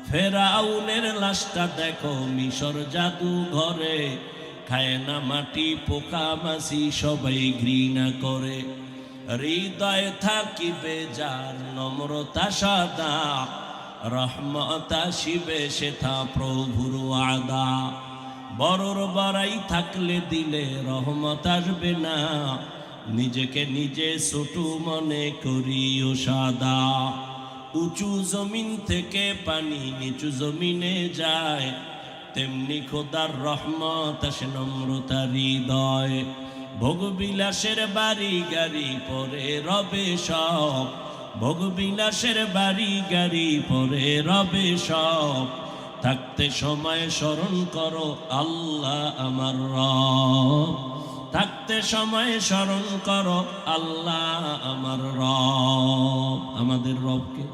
ফেরাউনের লাশটা দেখো মিশর জাদু ঘরে, খায় না মাটি পোকা মাছি সবাই ঘৃণা করে। হৃদয় থাকিবে যার নম্রতা সাদা, রহমত আসিবে সেথা প্রভুর ওয়াদা। বড়র বড়াই থাকলে দিলে রহমত আসবে না, নিজেকে নিজে ছোট মনে করিও সাদা। উঁচু জমিন থেকে পানি নিচু জমিনে যায়, তেমনি খোদার রহমত আসে নম্রতা হৃদয়। ভোগবিলাসের বাড়ি গাড়ি পরে রবে সব, ভোগবিলাসের বাড়ি গাড়ি পরে রবে সব। থাকতে সময় স্মরণ করো আল্লাহ আমার রব, থাকতে সময় স্মরণ করো আল্লাহ আমার রব। আমাদের রবকে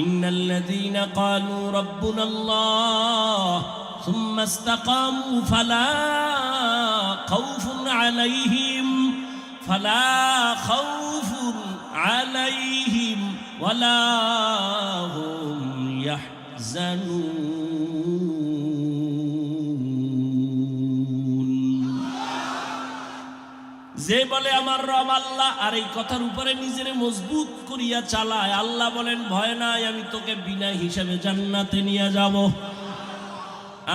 ইন্নাল্লাযীনা ক্বালু রাব্বুনাল্লাহ সুম্মা ইসতাকামু ফালা খাউফুন আলাইহিম ওয়ালা হুম ইয়াহজানুন। যে বলে আমার রব আল্লাহ, আর এই কথার উপরে নিজেরে মজবুত করিয়া চালায়, আল্লাহ বলেন ভয় নাই, আমি তোকে বিনা হিসাবে জান্নাতে নিয়ে যাব।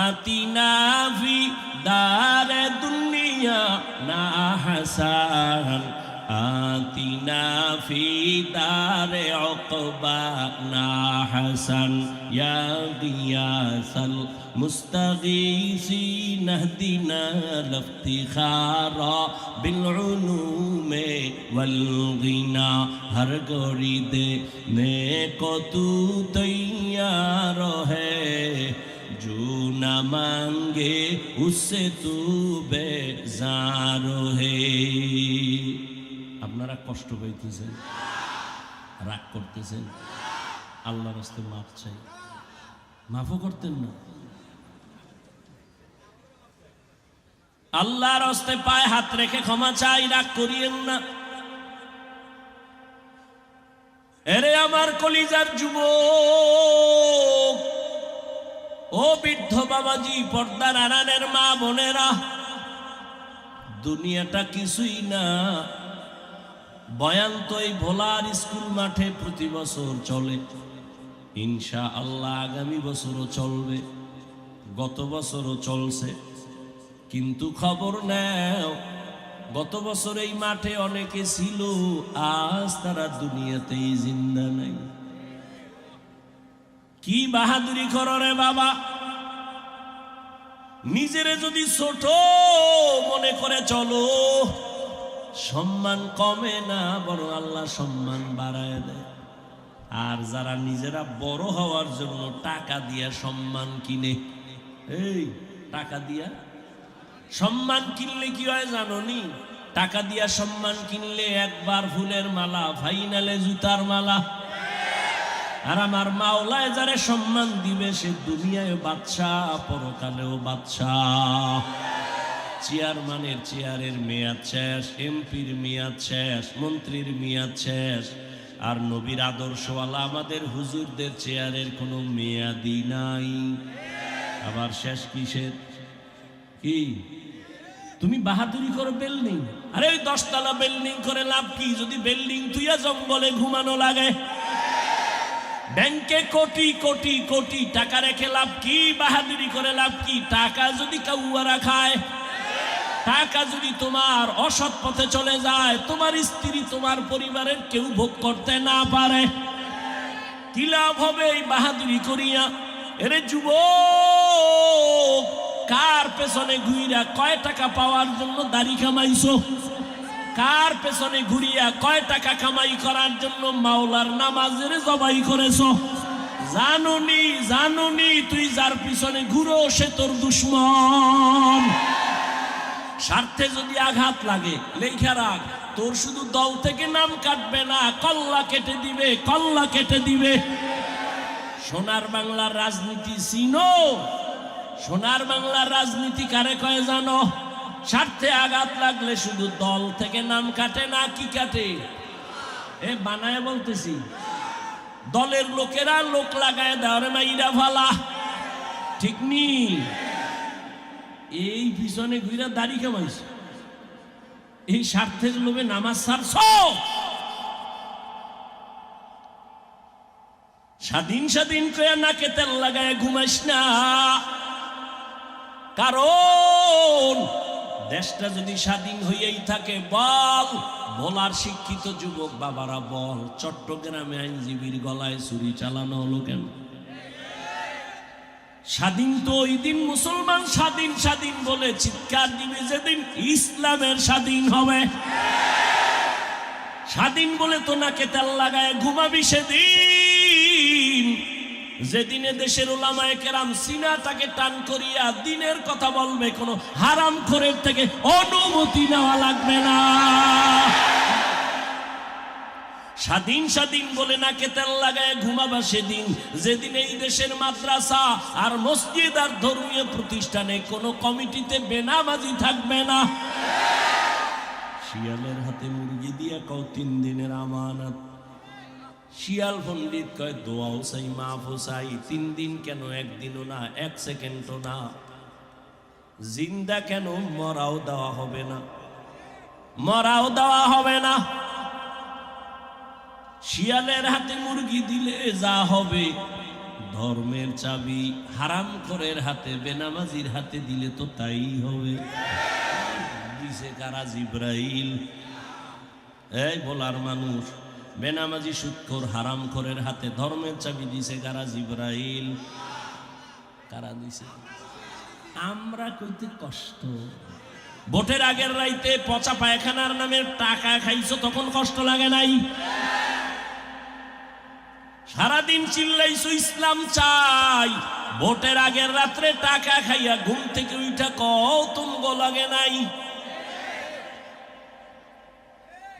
আতিনা ফি দারে দুনিয়া না হাসান, আতিনা ফি দারে উকবা না হাসান, ইয়া গিয়াসাল মুস্তাগীসিন ইহদিনা লিফতিখারা বিল উলুমে ওয়াল গিনা। হর গরি দে নে কো তু তৈয়ার হ্যায়, जो न मांगे उससे तू बेजार है। আপনারা কষ্ট পাইতেছেন, রাগ করতেছেন, আল্লাহর রাস্তে মাফ চাই, মাফও করতেন না। আল্লাহর রাস্তে পায়ে হাত রেখে ক্ষমা চাই, রাগ করিয়েন না। এরে আমার কলিজার যুবক, ও বৃদ্ধ বাবাজি, পর্দার আড়ালের মা বোনেরা, দুনিয়াটা কিছুই না। বয়ান তো এই ভোলার স্কুল মাঠে প্রতি বছর চলে, ইনশাআল্লাহ আগামী বছরও চলবে, গত বছরও চলছে। কিন্তু খবর নাও, গত বছর এই মাঠে অনেকে ছিল, আজ তারা দুনিয়াতেই জিন্দা নাই। কি বাহাদুরি করো রে বাবা! নিজেরে যদি ছোট মনে করে চলো, সম্মান কমে না, বরং আল্লাহ সম্মান বাড়ায় দেয়। আর যারা নিজেরা বড় হওয়ার জন্য টাকা দিয়া সম্মান কিনে, এই টাকা দিয়া সম্মান কিনলে কি হয় জানো নি? টাকা দিয়া সম্মান কিনলে একবার ফুলের মালা, ফাইনালে জুতার মালা। আর আমার মাওলায় যারে সম্মান দিবে সে দুনিয়ায় বাদশাহ, পরকালেও বাদশাহ। চেয়ারম্যানের চেয়ারের মেয়াদ শেষ, এমপির মেয়াদ শেষ, মন্ত্রীর মেয়াদ শেষ, আর নবীর আদর্শওয়ালা আমাদের হুজুরদের চেয়ারের কোনো মেয়াদই নাই। আবার শেষ কিসের? কি তুমি বাহাদুরি করো বিল্ডিং? আরে ওই 10 তলা বিল্ডিং করে লাভ কি যদি বিল্ডিং তুইয়া জঙ্গলে ঘুমানো লাগে? ব্যাংকে কোটি কোটি কোটি টাকা রেখে লাভ কি? বাহাদুরি করে লাভ কি? টাকা যদি কাউয়ারা খায়, টাকা যদি তোমার অসৎ পথে চলে যায়, তোমার স্ত্রী তোমার পরিবারের কেউ ভোগ করতে না পারে, কি লাভ হবে এই বাহাদুরি করিয়া? এরে যুবক, কার পেছনে ঘুরিয়া কয় টাকা পাওয়ার জন্য দাড়ি কামাইছো? কার পেছনে ঘুরিয়া কয় টাকা কামাই করার জন্য মাওলার নামাজের জবাই করেছো? জানুনি জানুনি তুই যার পিছনে ঘুরো সে তোর দুশ্মন। স্বার্থে যদি আঘাত লাগে লেখা রাখ, তোর শুধু দল থেকে নাম কাটবে না, কল্লা কেটে দিবে, কল্লা কেটে দিবে। সোনার বাংলার রাজনীতি চিনো? সোনার বাংলার রাজনীতি কারে কয় জানো? স্বার্থে আঘাত লাগলে শুধু দল থেকে নাম কাটে না, কি কাটে? এ বানায় বলতেছি, দলের লোকেরা লোক লাগায় দেওয়ারে মাইরা ফালা, ঠিক নি? এই পিছনে ঘুরা দাড়ি কামাইছে, এই স্বার্থের লোভে নামাজ ছাড়ছ। স্বাধীন স্বাধীন কয়া নাকে তেল লাগায় ঘুমাইস না, কারণ দেশটা যদি স্বাধীন হইয়াই থাকে, বল বলার শিক্ষিত যুবক বাবারা বল, চট্টগ্রামে আইনজীবীর গলায় ছুরি চালানো হলো কেন? স্বাধীন তো ওই দিন মুসলমান স্বাধীন স্বাধীন বলে চিৎকার দিবে যেদিন ইসলামের স্বাধীন হবে। স্বাধীন বলে তো নাকে তেল লাগায় ঘুমাবি সেদিন, যেদিনে দেশের উলামায়ে কেরাম সিনাটাকে টান করিয়া দিনের কথা বলবে, কোনো হারাম খোরের থেকে অনুমতি নেওয়া লাগবে না। স্বাধীন স্বাধীন বলে নাকে তেল লাগায় ঘুমাবা সেদিন, যেদিন এই দেশের মাদ্রাসা আর মসজিদ আর ধর্মীয় প্রতিষ্ঠানে কোনো কমিটিতে বেনামাজি থাকবে না। শিয়ালের হাতে মুরগি দিয়া কও 3 দিনের আমানত। শিয়াল পণ্ডিত কয় দোয়াও চাই, মাফও চাই, 3 দিন কেন, 1 দিনও না, 1 সেকেন্ডও না। জিন্দা কেন, মরাও দেওয়া হবে না, মরাও দেওয়া হবে না। শিয়ালের হাতে মুরগি দিলে যা হবে, ধর্মের চাবি হারামখোরের হাতে, বেনামাজির হাতে দিলে তো তাই হবে। দিছে কারা? জিব্রাইল। এই বলার মানুষ, বেনামাজি সুদখোর হারামখোরের হাতে ধর্মের চাবি দিছে কারা? জিব্রাইল। কারা দিছে? আমরা কইতে কষ্ট। ভোটের আগের রাইতে পচা পায়খানার নামে টাকা খাইছো, তখন কষ্ট লাগে নাই? সারাদিন চিল্লাইছো ইসলাম চাই, ভোটের আগের রাত্রে টাকা খাইয়া ঘুম থেকে উঠা কও তুমগো লাগে নাই?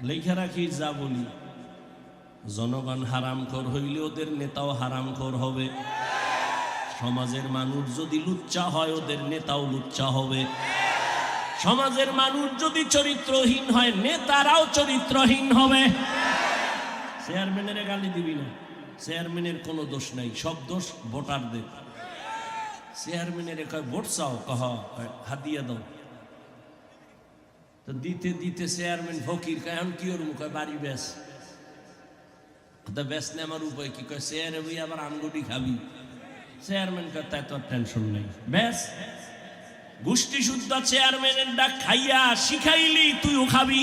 লেখা রাখি যা বলি, জনগণ হারামখোর হইলে ওদের নেতাও হারামখোর হবে। সমাজের মানুষ যদি লুচ্চা হয়, ওদের নেতাও লুচ্চা হবে। সমাজের মানুষ যদি চরিত্রহীন হয়, নেতারাও চরিত্রহীন হবে। চেয়ারম্যানের গালি দিবি না, চেয়ারম্যানের কোনো দোষ নাই, সব দোষ ভোটারদের। চেয়ারম্যানের কয় ভোট চাও, কহ হাদিয়া দাও। তো দিতে দিতে চেয়ারম্যান ফকির কয় এখন কি ওর মুখে বাড়ি বেশ বেশ নে আমার উপায় কি কয় চেয়ারে বই আবার আঙ্গুটি খাবি চেয়ারম্যান কয় তাই তোর টেনশন নেই বেশ গোষ্ঠী শুদ্ধ চেয়ারম্যানের ডাক খাইয়া শিখাইলি তুইও খাবি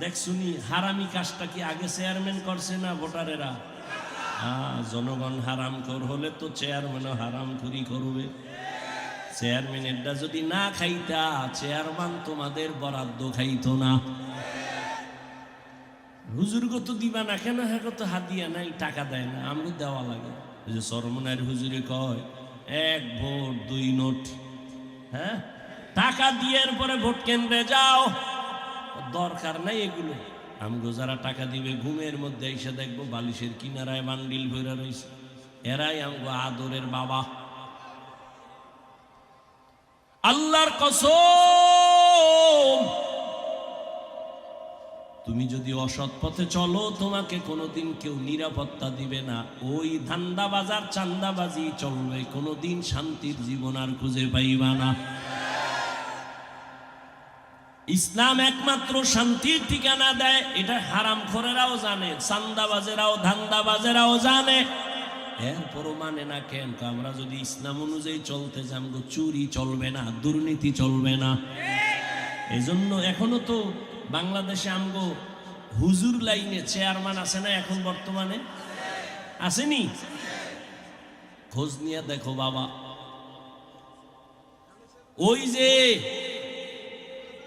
দেখ শুনি হারামি কাজটা কি আগে চেয়ারম্যান করছে না ভোটারেরা জনগণ হারাম কর হলে তো চেয়ারম্যানও হারাম করি করবে চেয়ারম্যানেরটা যদি না খাইতা চেয়ারম্যান তোমাদের বরাদ্দ খাইতো না হুজুরগো তো দিবা না কেন হ্যাঁ তো হাতিয়া নাই টাকা দেয় না আমাকে দেওয়া লাগে ওই যে সরমনের হুজুরে কয় 1 ভোট 2 নোট হ্যাঁ টাকা দিয়ে পরে ভোট কেন্দ্রে যাও দরকার নাই এগুলো আমগো যারা টাকা দিবে ঘুমের মধ্যে এসে দেখবো বালিশের কিনারায় বান্ডিল ভরা রয়েছে এরাই আমগো আদরের বাবা আল্লাহর কসম তুমি যদি অসৎ পথে চলো তোমাকে কোনোদিন কেউ নিরাপত্তা দিবে না ওই ধান্দাবাজার চান্দাবাজি চলবে কোনোদিন শান্তির জীবন আর খুঁজে পাইবা না ইসলাম একমাত্র শান্তির ঠিকানা দেয় এটা হারামখোরেরাও জানে চান্দাবাজেরাও ধান্দাবাজেরাও জানে এরপরও মানে না কেন আমরা যদি ইসলাম অনুযায়ী চলতে যাই আমগো চুরি চলবে না দুর্নীতি চলবে না এজন্য এখনো তো বাংলাদেশে আমগো হুজুর লাইনে চেয়ারম্যান আছে না এখন বর্তমানে আসেনি খোঁজ নিয়ে দেখো বাবা ওই যে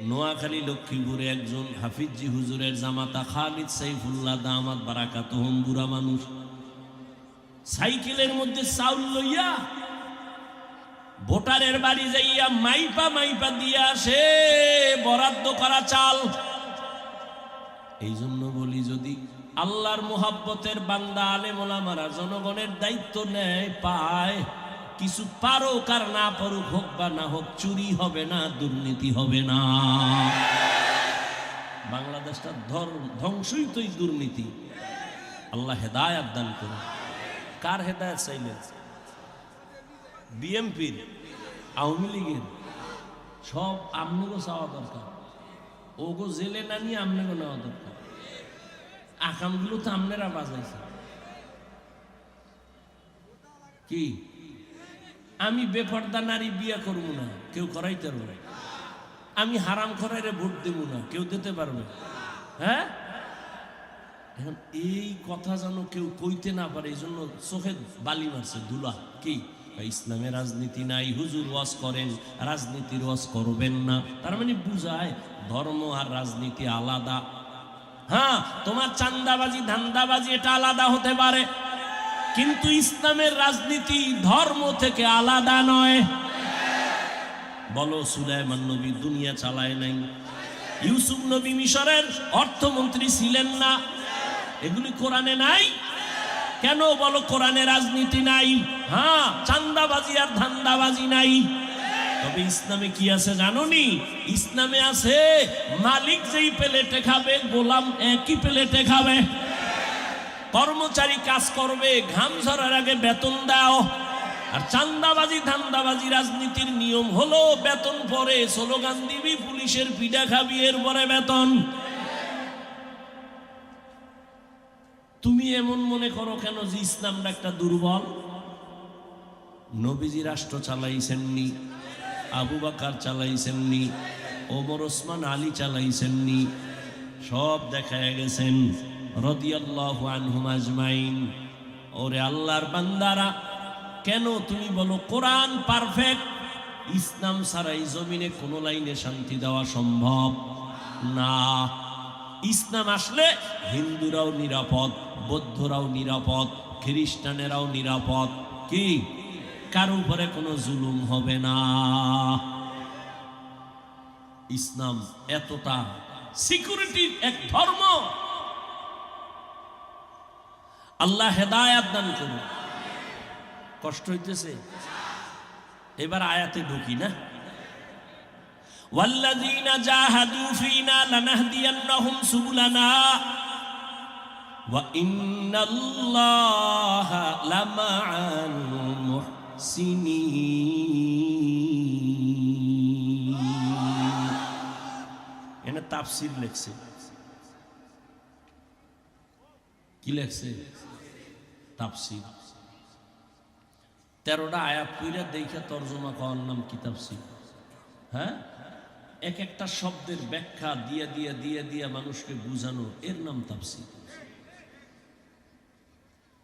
নোয়াখালী লক্ষ্মীপুরে একজন হাফিজি হুজুরের জামাতা খালিদ সাইফুল্লাহ দামাত বারাকাতুহুম বুড়া মানুষ সাইকেলের মধ্যে চাউল লইয়া ভোটারের বাড়ি যাইয়া মাইপা মাইপা দিয়ে আসে বরাদ্দ করা চাল এই জন্য বলি যদি আল্লাহর মোহাব্বতের বান্দা আলেম ওলামারা জনগণের দায়িত্ব নেয় পায় কিছু পারুক আর না পারুক হোক বা না হোক চুরি হবে না দুর্নীতি হবে না বাংলাদেশটা ধ্বংসই তো দুর্নীতি আল্লাহ হেদায়েত দান করুন কার হেদায়েত চাইলেন বিএমপির আওয়ামী লীগের সব আমনেগো চাওয়া দরকার ওগো জেলে না নিয়ে আমনেগো নেওয়া দরকার আকামগুলো তো আমনেরা বাজাইছে কি আমি বেপর্দা নারী বিয়ে করব না কেউ করাইতে পারবে আমি হারাম খোরাইরে ভোট দেব না কেউ দিতে পারবে হ্যাঁ এখন এই কথা যেন কেউ কইতে না পারে এই জন্য চোখে বালি মারছে ধুলা কি ইসলামে রাজনীতি নাই হুজুর ওয়াজ করেন রাজনীতির ওয়াজ করবেন না তার মানে বুঝায় ধর্ম আর রাজনীতি আলাদা হ্যাঁ তোমার চান্দাবাজি ধান্দাবাজি এটা আলাদা হতে পারে কিন্তু ইসলামের রাজনীতি ধর্ম থেকে আলাদা নয় বলো সুলাইমান নবী দুনিয়া চালায় নাই ইউসুফ নবী মিশরের অর্থমন্ত্রী ছিলেন না এগুলি কোরআনে নাই কেন বলো কোরআনে রাজনীতি নাই হ্যাঁ চান্দাবাজি আর ধান্দাবাজি নাই তবে ইসলামে কি আছে জানোনি ইসলামে আছে মালিক যেই প্লেটে খাবে গোলাম একই প্লেটে খাবে কর্মচারী কাজ করবে ঘাম ঝরার আগে বেতন দাও আর চান্দাবাজি ধান্দাবাজি রাজনীতির নিয়ম হলো বেতন পরে স্লোগান দিবি পুলিশের পিঠা খাবি এরপরে বেতন তুমি এমন মনে করো কেন যে ইসলামটা একটা দুর্বল নবীজি রাষ্ট্র চালাইছেননি আবু বকর চালাইছেননি ওমর ওসমান আলী চালাইছেননি সব দেখায় গেছেন রাদিয়াল্লাহু আনহুম আজমাইন ওরে আল্লাহর বান্দারা কেন তুমি বলো কোরআন পারফেক্ট ইসলাম ছাড়া এই জমিনে কোনো লাইনে শান্তি দেওয়া সম্ভব না ইসলাম আসলে হিন্দুরাও নিরাপদ বৌদ্ধরাও নিরাপদ খ্রিস্টানেরাও নিরাপদ কি কারো উপরে কোনো জুলুম হবে না ইসলাম এতটা সিকিউরিটির এক ধর্ম আল্লাহ হেদায়েত দান করুন কষ্ট হইতেছে এবার আয়াতে ঢুকি না ওয়াল্লাযীনা জাহাদু ফীনা লানাহদিয়ান্নাহুম সুবুলানা ওয়া ইন্নাল্লাহা লামাআল মুহসিনিন তাফসির লেখছে। কি লেখছে? তাফসির। 13টা আয়াত কইরা দেখা তরজমা করার নাম কি তাফসির? হ্যাঁ, এক একটা শব্দের ব্যাখ্যা দিয়ে দিয়ে দিয়ে দিয়ে মানুষকে বুঝানো, এর নাম তাফসির।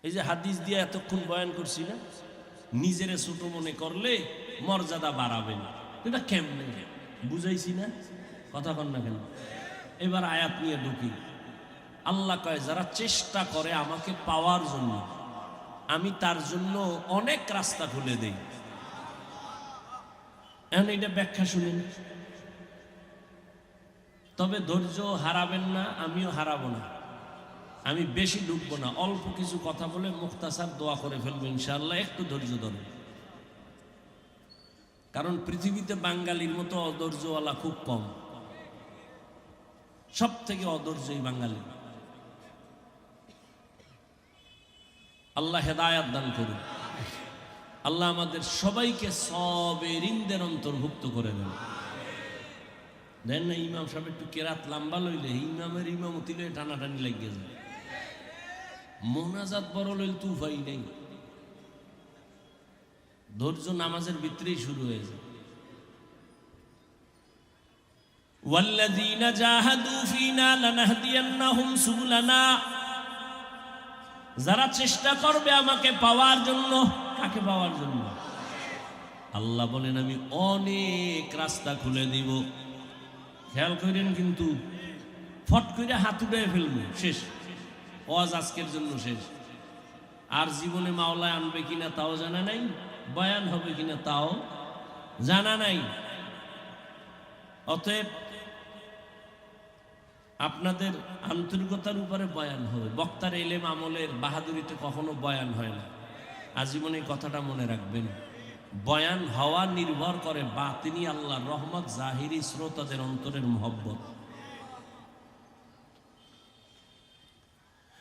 এই যে হাদিস দিয়ে এতক্ষণ বয়ান করছি না, নিজেরে ছোট মনে করলে মর্যাদা বাড়াবে না, এটা কেমনে বুঝাইছি না? কথা কন না কেন? এবার আয়াত নিয়ে ঢুকি। আল্লাহ কয়, যারা চেষ্টা করে আমাকে পাওয়ার জন্য, আমি তার জন্য অনেক রাস্তা খুলে দেই। এখন এটা ব্যাখ্যা শুনেন। তবে ধৈর্য হারাবেন না, আমিও হারাবো না। আমি বেশি ডুববো না, অল্প কিছু কথা বলে মুখতাসার দোয়া করে ফেলবো ইনশাআল্লাহ। একটু ধৈর্য ধরুন, কারণ পৃথিবীতে বাঙালির মতো অধৈর্যওয়ালা খুব কম। সব থেকে অধৈর্যই বাঙালি। আল্লাহ হেদায়াত দান করুন। আল্লাহ আমাদের সবাইকে সবেরিনদের অন্তর্ভুক্ত করে দেন। দেন না, ইমাম সাহেব একটু কেরাত লম্বা লইলে ইমামের ইমামতি লইলে টানাটানি লাগিয়ে যায়। মোনাজাত বড় লইল তো উপায় নেই। ধৈর্য নামাজের ভিতরেই শুরু হয়ে যায়। ওয়াল্লাযীনা জাহাদু ফীনা লানাহদিয়ান্নাহুম সুবুলানা। যারা চেষ্টা করবে আমাকে পাওয়ার জন্য। কাকে পাওয়ার জন্য? আল্লাহ বলেন, আমি অনেক রাস্তা খুলে দিব। খেয়াল করেন, কিন্তু ফট করে হাত উঠে ফেলবো, শেষ। ওয়াজ আজকের জন্য শেষ। আর জীবনে মাওলায় আনবে কিনা তাও জানা নাই, বয়ান হবে কিনা তাও জানা নাই। অতএব আপনাদের আন্তরিকতার উপরে বয়ান হবে। বক্তার এলেম আমলের বাহাদুরিতে কখনো বয়ান হয় না। আজীবনে কথাটা মনে রাখবেন। বয়ান হওয়া নির্ভর করে বাতিনি আল্লাহর রহমত, জাহিরি শ্রোতাদের অন্তরের মহব্বত।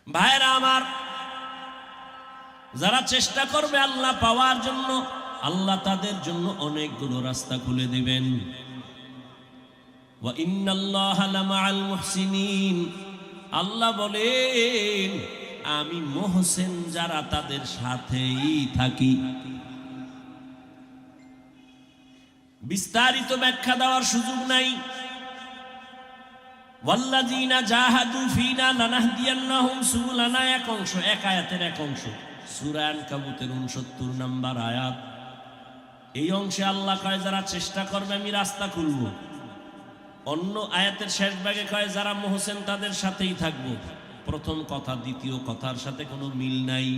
ভাইরা আমার, যারা চেষ্টা করবে আল্লাহ পাওয়ার জন্য, আল্লাহ তাদের জন্য অনেকগুলো রাস্তা খুলে দিবেন। ওয়া ইন্নাল্লাহা লামাআল মুহসিনিন। আল্লাহ বলেন, আমি মুহসিন যারা তাদের সাথেই থাকি। বিস্তারিত ব্যাখ্যা দেওয়ার সুযোগ নাই। ওয়াল্লাযীনা জাহাদু ফীনা লানাহদিয়ান্নাহুম সুবুলানা এক অংশ, এক আয়াতের এক অংশ, সূরা আনকাবুতের 69 নম্বর আয়াত। এই অংশে আল্লাহ কয়, যারা চেষ্টা করবে আমি রাস্তা খুলব। অন্য আয়াতের শেষ ভাগে কয়, যারা মুহসিন তাদের সাথেই থাকবো। প্রথম কথা দ্বিতীয় কথার সাথে কোনো মিল নাই।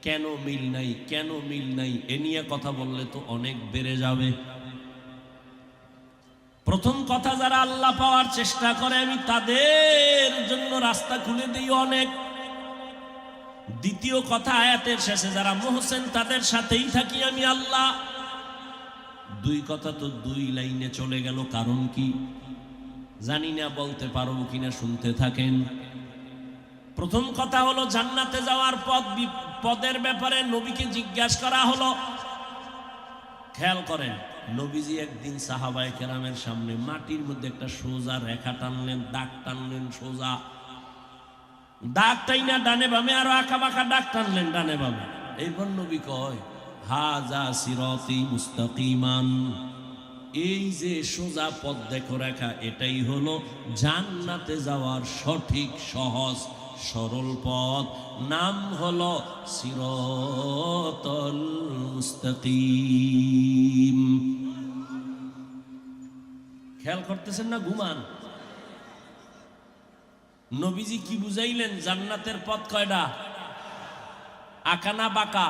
কেন মিল নাই? কেন মিল নাই এ নিয়ে কথা বললে তো অনেক বেড়ে যাবে। প্রথম কথা, যারা আল্লাহ পাওয়ার চেষ্টা করে আমি তাদের জন্য রাস্তা খুলে দিই অনেক। দ্বিতীয় কথা, আয়াতের শেষে যারা মুহসিন তাদের সাথেই থাকি আমি আল্লাহ। দুই কথা তো দুই লাইনে চলে গেল। কারণ কি জানি না, বলতে পারবো কিনা, শুনতে থাকেন। প্রথম কথা হলো, জান্নাতে যাওয়ার পদের ব্যাপারে নবীকে জিজ্ঞাসা করা হলো। খেয়াল করেন, নবীজি একদিন সাহাবায়ে কেরামের সামনে মাটির মধ্যে একটা সোজা রেখা টানলেন, দাগ টানলেন, সোজা দাগ টাইনা ডানে বামে আরো আঁকা বাঁকা দাগ টানলেন ডানে বামে। এইবার নবী কয়, হাজা সিরাতি মুস্তাকিমান। এই যে সোজা পথ দেখো রেখা, এটাই হলো জান্নাতে যাওয়ার সঠিক সহজ সরল পথ। নাম হলো সিরাতুল মুস্তাকিম। খেয়াল করতেছেন না? ঘুমান। নবীজি কি বুঝাইলেন? জান্নাতের পথ কয়টা? আঁকা না বাঁকা?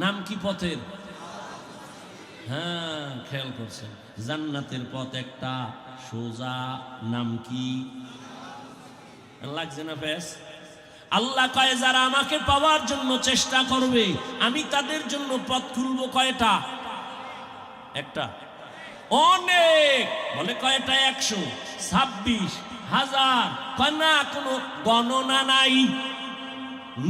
নাম কি পথের? হ্যাঁ, খেয়াল করছেন, জান্নাতের পথ একটা সোজা। নাম কি? লাগছে না বেশ? আল্লাহ কয়, যারা আমাকে পাওয়ার জন্য চেষ্টা করবে আমি তাদের জন্য পথ খুলবো। কয়টা? একটা। অনেক বলে কয়টা? 126,000। কয় না, কোনো গণনা নাই।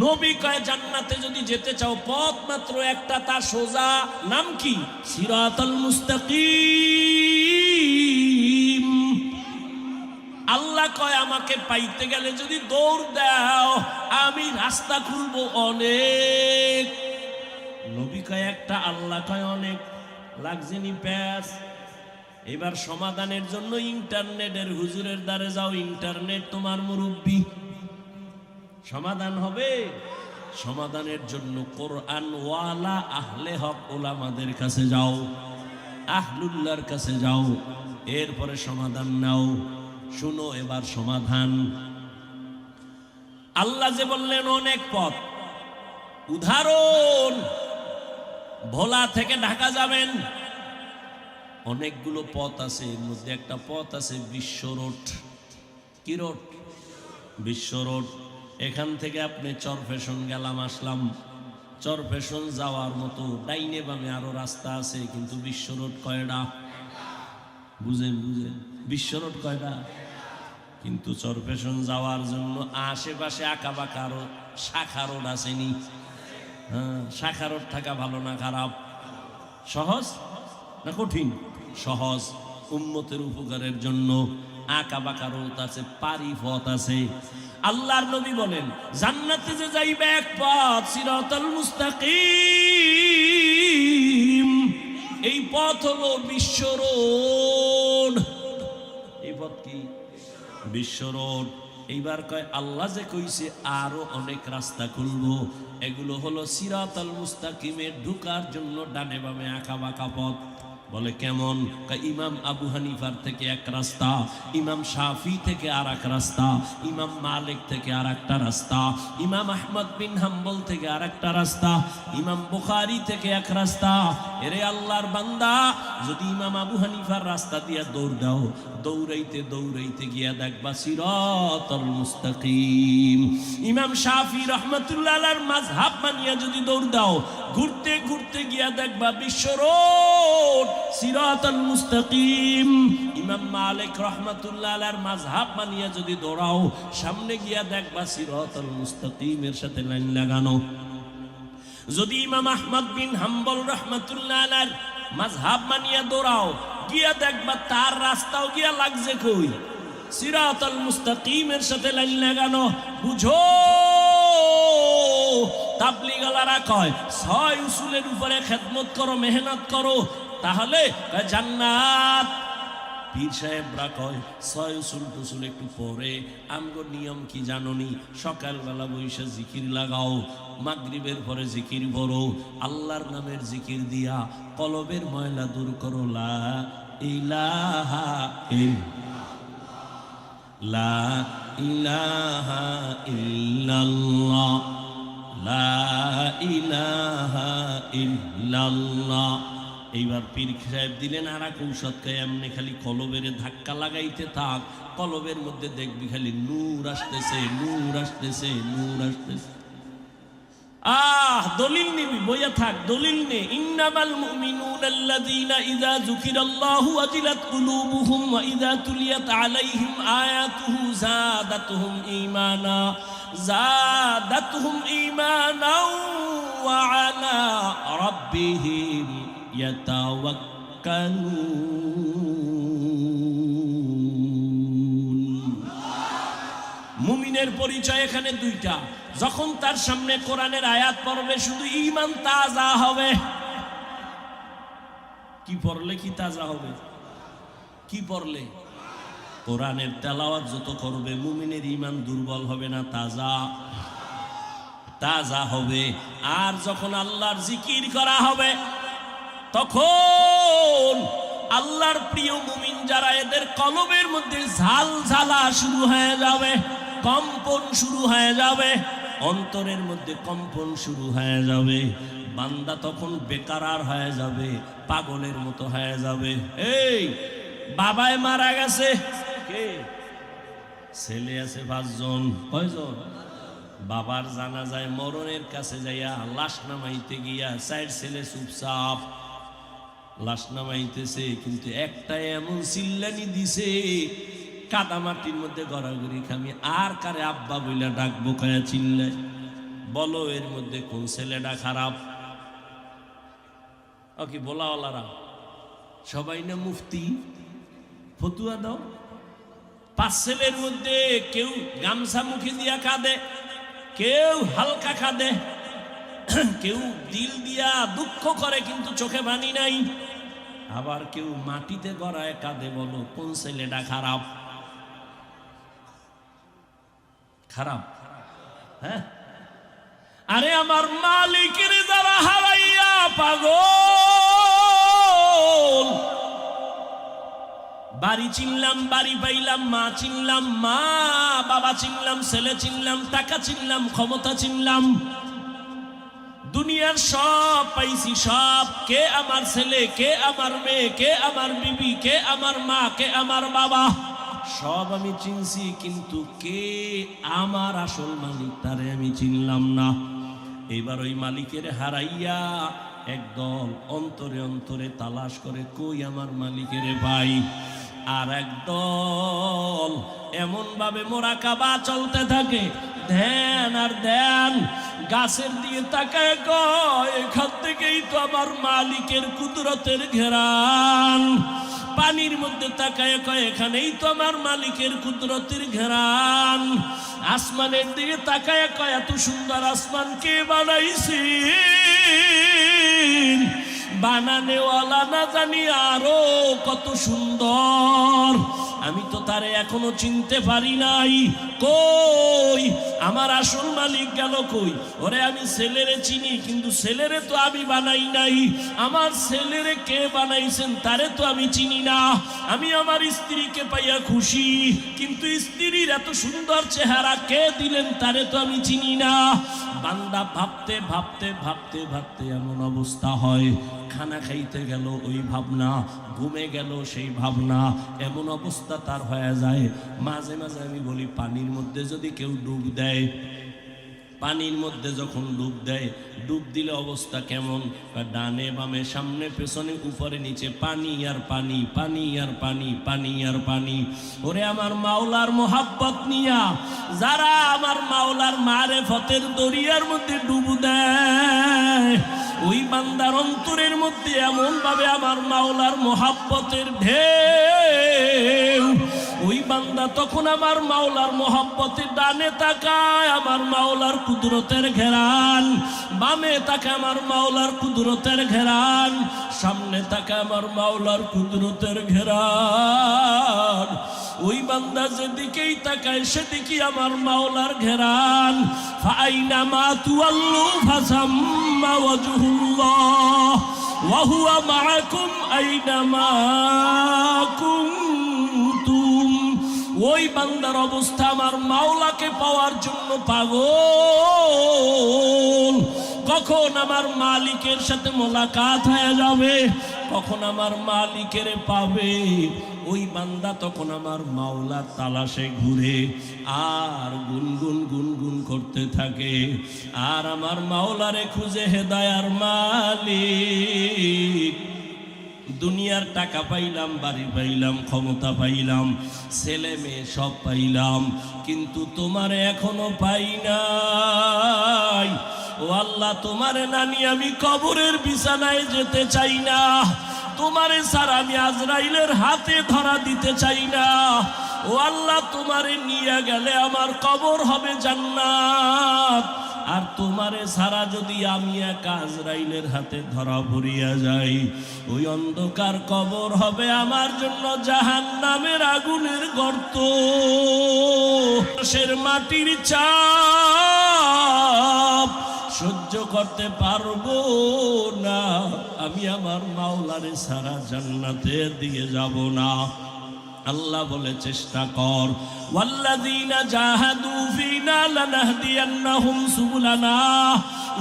নবী কয়, জান্নাতে যদি যেতে চাও পথ মাত্র একটা, তা সোজা। নাম কি? সিরাতুল মুস্তাকিম। আল্লাহ কয় আমাকে পাইতে গেলে যদি দৌড় দাও আমি রাস্তা খুলবো অনেক। নবী কয় একটা, আল্লাহ কয় অনেক। লাগছেনি প্যাস। এবার সমাধানের জন্য ইন্টারনেটের হুজুরের দ্বারে যাও, ইন্টারনেট তোমার মুরব্বী। সমাধান হবে? সমাধানের জন্য কোরআন ওয়ালা আহলে হক ওলামাদের কাছে যাও, আহলুল্লাহর কাছে যাও, এরপরে সমাধান নাও। শুনো এবার সমাধান। আল্লাহ যে বললেন অনেক পথ, উদাহরণ ভোলা থেকে ঢাকা যাবেন, অনেকগুলো পথ আছে, এর মধ্যে একটা পথ আছে বিশ্ব রোড। কি রোড? বিশ্ব রোড। এখান থেকে আপনি চরফেশন গেলাম আসলাম, চরফেশন যাওয়ার মতো ডাইনে বামে আরো রাস্তা আছে, কিন্তু বিশ্ব রোড কয়টা? বুঝেন বুঝেন, বিশ্ব রোড কয়টা? কিন্তু চরফেশন যাওয়ার জন্য আশেপাশে আঁকা বাঁকা আরো শাখা রোড আসেনি? হ্যাঁ, শাখা রোড থাকা ভালো না খারাপ? সহজ না কঠিন? সহজ। উম্মতের উপকারের জন্য আঁকা বাঁকা রোড আছে, পারি পথ আছে। আল্লাহর নবী বলেন জান্নাতে যে যাইবে এক পথ, সিরাতাল মুস্তাকিম, এই পথ হলো বিশ্ব রোড। এই পথ কি? বিশ্ব রোড। এইবার কয় আল্লাহ যে কইছে আরো অনেক রাস্তা খুলবো, এগুলো হলো সিরাতাল মুস্তাকিমে ঢুকার জন্য ডানে বামে আঁকা বাঁকা পথ। বলে কেমন? ইমাম আবু হানিফার থেকে এক রাস্তা, ইমাম শাফি থেকে আর এক রাস্তা, ইমাম মালিক থেকে আর একটা রাস্তা, ইমাম আহমদ বিন হাম্বল থেকে আর একটা রাস্তা, ইমাম বুখারী থেকে এক রাস্তা। এরে আল্লাহর বান্দা, যদি ইমাম আবু হানিফার রাস্তা দিয়া দৌড় দাও, দৌড়াইতে দৌড়াইতে গিয়া দেখবা সিরাতাল মুস্তাকিম। ইমাম শাফি রহমাতুল্লাহ আলাইহির মাযহাব মানিয়া যদি দৌড় দাও, ঘুরতে ঘুরতে গিয়া দেখবা বিশ্ব রোড, সিরাতাল মুস্তাকিম। ইমাম মালিক রহমাতুল্লাহ আলাইহির মাযহাব মানিয়া যদি দৌড়াও, সামনে গিয়া দেখবা সিরাতাল মুস্তাকিমের সাথে লাইন লাগানো। যদি ইমাম আহমদ বিন হাম্বল রহমাতুল্লাহ আলাইহির মাযহাব মানিয়া দৌড়াও, গিয়া দেখবা তার রাস্তাও গিয়া লাগছে কই? সিরাতাল মুস্তাকিমের সাথে লাইন লাগানো। বুঝো, তাবলীগওয়ালারা কয় 6 উসুলের উপরে খেদমত করো, মেহনত করো, তাহলে জান্নাত। পীর সাহেবরা কয় 6 উসুল টুসুল একটু পরে। আমগো নিয়ম কি জাননি? সকালবেলা বৈশা জিকির লাগাও, মাগরিবের পরে জিকির পড়ো, আল্লাহর নামের জিকির দিয়া কলবের ময়লা দূর করো। লা ইলাহা লা ইলাহা ইল্লাল্লাহ, লা ইলাহা ইল্লাল্লাহ। এইবার পীর সাহেব দিলেন আর এক ঔষধ, এমনি খালি কলবের ধাক্কা লাগাইতে থাক, কলবের মধ্যে দেখবি খালি নূর আসতেছে, নূর আসতেছে, নূর আসতেছে। দলিল নিবি, বইয়া থাক, দলিল নে। ইন্নামাল মুমিনুনা আল্লাযীনা ইযা যুকিরাল্লাহু ওয়াজিলাত কুলুবুহুম ওয়া ইযা তুলিয়াত আলাইহিম আয়াতুহু যাদাতুহুম ঈমানা, যাদাতুহুম ঈমানা ওয়া আলা রাব্বিহিম ইয়াতাওয়াক্কালুন। মুমিনের পরিচয় এখানে দুইটা। যখন তার সামনে কোরআনের আয়াত পড়বে, শুধু ঈমান তাজা হবে। কি পড়লে কি তাজা হবে? কি পড়লে? কোরআনের তেলাওয়াত যত করবে, মুমিনের ঈমান দুর্বল হবে না, তাজা তাজা হবে। আর যখন আল্লাহর জিকির করা হবে, তখন আল্লাহর প্রিয় মুমিন যারা, এদের কলবের মধ্যে ঝালঝালা শুরু হয়ে যাবে, কম্পন শুরু হয়ে যাবে, অন্তরের মধ্যে কম্পন শুরু হয়ে যাবে। বান্দা তখন বেকারার হয়ে যাবে, পাগলের মতো হয়ে যাবে। এই বাবায় মারা গেছে, কে? ছেলে আছে 5 জন। কয়জন? বাবার জানাজায় মরণের কাছে যাইয়া লাশ নামাইতে গিয়া 4 ছেলে চুপচাপ লাশ নামাইতেছে, কিন্তু একটা এমন চিল্লানি দিছে, কাদামাটির মধ্যে গড়াগড়ি খামি। আর কারে আব্বা বইলা ডাকবো, কয়া চিল্লায়। বলো এর মধ্যে কোন ছেলেটা খারাপ? কি বলাওয়ালারা সবাই না মুফতি? ফতুয়া দাও। 5 ছেলের মধ্যে কেউ গামছা মুখে দিয়া কাঁদে, কেউ হালকা কাঁদে, কেউ দিল দিয়া দুঃখ করে কিন্তু চোখে পানি নাই, আবার কেউ মাটিতে গড়ায় কাঁদে। বলো কোন ছেলেটা খারাপ? খারাপ? হ্যাঁ। আরে আমার মালিকের যারা হারাইয়া পাগল, বাড়ি চিনলাম, বাড়ি পাইলাম, মা চিনলাম, মা বাবা চিনলাম, ছেলে চিনলাম, টাকা চিনলাম, ক্ষমতা চিনলাম, দুনিয়ার সব পাইছি, সব। কে আমার ছেলে, কে আমার মেয়ে, কে আমার বিবি, কে আমার মা, কে আমার বাবা, সব আমি চিনছি, কিন্তু কে আমার আসল মালিক তারে আমি চিনলাম না। এবার ওই মালিকের হারাইয়া একদল অন্তরে অন্তরে তালাশ করে, কই আমার মালিকের ভাই। আর একদল এমন ভাবে মোরাকাবা চলতে থাকে, ধ্যান আর ধ্যান, গাছের দিকে তাকায় কয় এখান থেকেই তো আমার মালিকের কুদরতের ঘেরান। পানির মধ্যে তাকায় কয় এখানেই তো আমার মালিকের কুদরতের ঘেরান। আসমানের দিকে তাকায় কয় এত সুন্দর আসমান কে বানাইছে, বানানেওয়ালা না জানি আরো কত সুন্দর, আমি তো তারে এখনো চিনতে পারি নাই। কই আমার আসল মালিক গেল কই? ওরে আমি ছেলেরে চিনি, কিন্তু ছেলেরে তো আমি বানাই নাই। আমার ছেলেরে কে বানাইছেন তারে তো আমি চিনি না। আমি আমার স্ত্রীকে পাইয়া খুশি, কিন্তু স্ত্রীর এত সুন্দর চেহারা কে দিলেন তারে তো আমি চিনি না। বান্দা ভাবতে ভাবতে ভাবতে ভাবতে এমন অবস্থা হয়, খানা খাইতে গেল ওই ভাবনা, ঘুমে গেল সেই ভাবনা, এমন অবস্থা তার হয়ে যায়। মাঝে মাঝে আমি বলি পানির মধ্যে যদি কেউ ডুব দেয়, পানির মধ্যে যখন ডুব দেয়, ডুব দিলে অবস্থা কেমন? ডানে বামে সামনে পেছনে উপরে নিচে পানি আর পানি, পানি আর পানি, পানি আর পানি। ওরে আমার মাওলার মোহাব্বত নিয়া যারা আমার মাওলার মারেফতের দরিয়ার মধ্যে ডুব দেয়, ওই বান্দার অন্তরের মধ্যে এমন ভাবে আমার মাওলার মোহাব্বতের ঢেউ, ওই বান্দা তখন আমার মাওলার মোহাব্বতের ডানে তাকায় আমার মাওলার কুদরতের ঘেরান, বামে তাকায় আমার মাওলার কুদরতের ঘেরান, সামনে তাকায় আমার মাওলার কুদরতের ঘেরান। ওই বান্দা যেদিকেই তাকায় সেদিকেই আমার মাওলার ঘেরান। ফাইনামা তুআল্লু ফাসাম্মা ওয়াজহুল্লাহ ওয়া হুয়া মাআকুম আইনামা কুনতুম। ওই বান্দার অবস্থা আমার মাওলাকে পাওয়ার জন্য পাগল। কখন আমার মালিকের সাথে মোলাকাত হয়ে যাবে, কখন আমার মালিকের পাবে, ওই বান্দা তখন আমার মাওলার তালাশে ঘুরে আর গুনগুন গুনগুন করতে থাকে, আর আমার মাওলারে খুঁজে হেদায়ার মালিক। দুনিয়ার টাকা পাইলাম, বাড়ি পাইলাম, ক্ষমতা পাইলাম, ছেলে মেয়ে সব পাইলাম, কিন্তু তোমারে এখনো পাই নাই। ও আল্লাহ, তোমারে নানি আমি কবরের বিছানায় যেতে চাই না, তোমারে ছাড়া আমি আজরাইলের হাতে ধরা দিতে চাই না। ও আল্লাহ, তোমারে নিয়ে গেলে আমার কবর হবে জান্নাত, আর তোমারে ছাড়া যদি আমি একা আজরাইলের হাতে ধরা পড়িয়া যাই, ওই অন্ধকার কবর হবে আমার জন্য জাহান্নামের আগুনের গর্ত। সের মাটির চাপ সহ্য করতে পারবো না, আমি আমার মাওলারে ছাড়া জান্নাতে দিয়ে যাব না। আল্লাহ বলে চেষ্টা কর, ওয়াল্লাযীনা জাহাদু ফীনা লানাহদিয়ান্নাহুম সুবুলানা।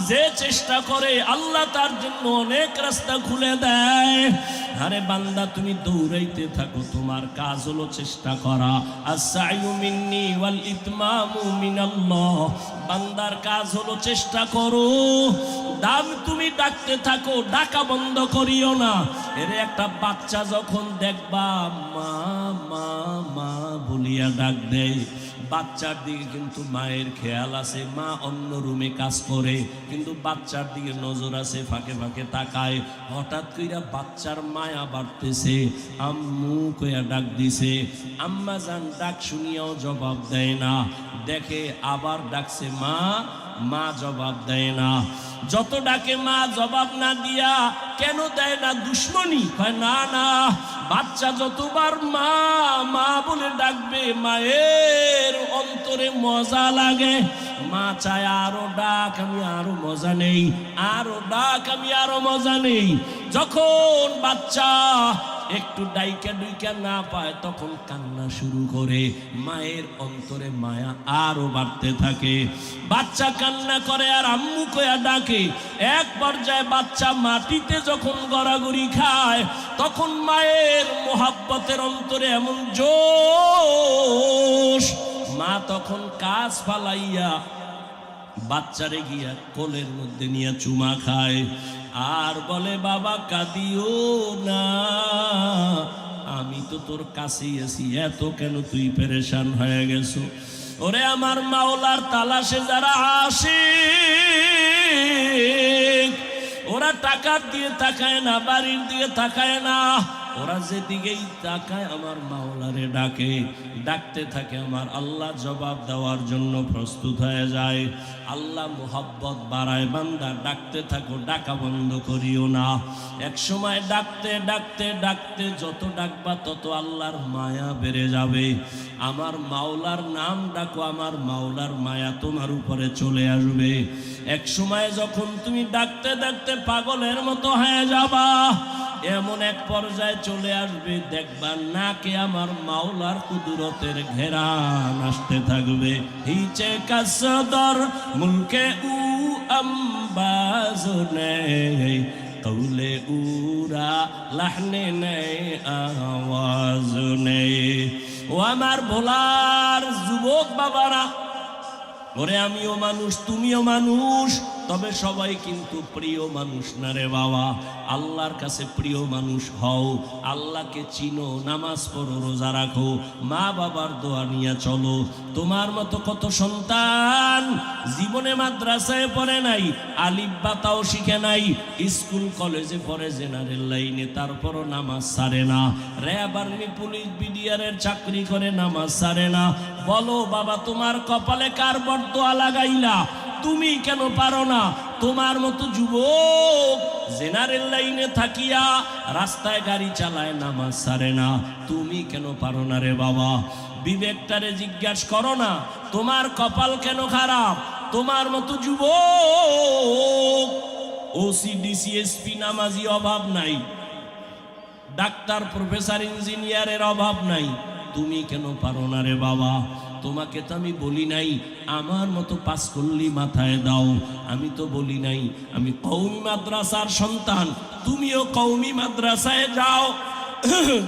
যে চেষ্টা করে আল্লাহ তার জন্য অনেক রাস্তা খুলে দেয়। আরে বান্দা, তুমি দৌড়াইতে থাকো, তোমার কাজ হলো চেষ্টা করা। আস-সা'য়ু মিন্নি ওয়াল ইতমামু মিনাল্লাহ। বান্দার কাজ হলো চেষ্টা করো। দাম তুমি ডাকতে থাকো, ডাকা বন্ধ করিও না। এর একটা বাচ্চা যখন দেখবা মা মা মা বলিয়া ডাক দেয়, বাচ্চার দিকে কিন্তু মায়ের খেয়াল আছে, মা অন্য রুমে কাজ করে কিন্তু বাচ্চার দিকে নজর আছে, ফাঁকে ফাঁকে তাকায়। হঠাৎ কইরা বাচ্চার মায়া বাড়তেছে, আম্মু কইয়া ডাক দিছে, আম্মা জান ডাক শুনিয়াও জবাব দেয় না। দেখে আবার ডাকছে মা, মা জবাব দেয় না। যত ডাকে মা জবাব না দিয়া কেন দেয় না, দুশ্মনী? কয় না না, বাচ্চা যতবার মা মা বলে ডাকবে মায়ের অন্তরে মজা লাগে। মা চায় আরো ডাক, আমি আরো মজা নেই, আরো ডাক, আমি আরো মজা নেই। যখন বাচ্চা একটু ডাইকা ডুইকা না পায় তখন কান্না শুরু করে, মায়ের অন্তরে মায়া আরো বাড়তে থাকে। বাচ্চা কান্না করে আর আম্মু কয়া ডাকে। এক পর্যায়ে বাচ্চা মাটিতে যখন গড়াগড়ি খায় তখন মায়ের মোহাব্বতের অন্তরে এমন জোশ, মা তখন কাজ ফালাইয়া বাচ্চারে গিয়া কোলের মধ্যে নিয়ে চুমা খায় আর বলে, বাবা কাঁদিও না, আমি তো তোর কাছেই আছি, এত কেন তুই পেরেশান হয়ে গেছো? ওরে আমার মাওলার তালাশে যারা আসে ওরা টাকার দিয়ে তাকায় না, বাড়ির দিয়ে তাকায় না, ওরা যেদিকেই তাকায় আমার মাওলারে ডাকে। ডাকতে থাকে আমার আল্লাহ জবাব দেওয়ার জন্য প্রস্তুত হয়ে যায়। আল্লাহ মোহাব্বত বাড়ায়, বান্দা ডাকতে থাকো, ডাকা বন্ধ করিও না। এক সময় ডাকতে ডাকতে ডাকতে যত ডাকবা তত আল্লাহর মায়া বেড়ে যাবে। আমার মাওলার নাম ডাকো, আমার মাওলার মায়া তোমার উপরে চলে আসবে। এক সময় যখন তুমি ডাকতে ডাকতে পাগলের মতো হয়ে যাবা, এমন এক পর্যায়ে চলে আসবে দেখবা নাকে আমার মাওলার কুদরতের ঘেরান আসতে থাকবে। হিচে কাসদর মুলকে উ আম্বাজনে কৌলে উরা লাহনে নেই আওয়াজ নেই। ও আমার ভোলার যুবক বাবারা, ওরে আমিও মানুষ, তুমিও মানুষ, তবে সবাই কিন্তু প্রিয় মানুষ না রে বাবা। আল্লাহর কাছে প্রিয় মানুষ হও, আল্লাহকে চিনো, নামাজ পড়ো, রোজা রাখো, মা বাবার দোয়া নিয়ে চলো। তোমার মতো কত সন্তান জীবনে মাদ্রাসায় পড়ে নাই, আলিফ বা তাও শিখে নাই, স্কুল কলেজে পড়ে জেনারেল লাইনে, তারপরও নামাজ ছাড়ে না, র্যাব আর্মি পুলিশ বিডিআরের চাকরি করে নামাজ ছাড়ে না। বলো বাবা, তোমার কপালে কার বরদোয়া লাগাইলা? তুমি কেন পারো না? তোমার মতো যুবক জেনারেল লাইনে থাকিয়া রাস্তায় গাড়ি চালায়, নামাজ ছাড়ে না, তুমি কেন পারো না রে বাবা? বিবেকটারে জিজ্ঞাসা করো না, তোমার কপাল কেন খারাপ? তোমার মতো যুবক ওসি ডিসি এসপি নামাজি অভাব নাই, ডাক্তার প্রফেসর ইঞ্জিনিয়ারের অভাব নাই, তুমি কেন পারো না রে বাবা? তোমাকে তো আমি বলি নাই আমার মতো পাস করলি মাথায় দাও, আমি তো বলি নাই আমি কওমি মাদ্রাসার সন্তান, তুমিও কওমি মাদ্রাসায় যাও,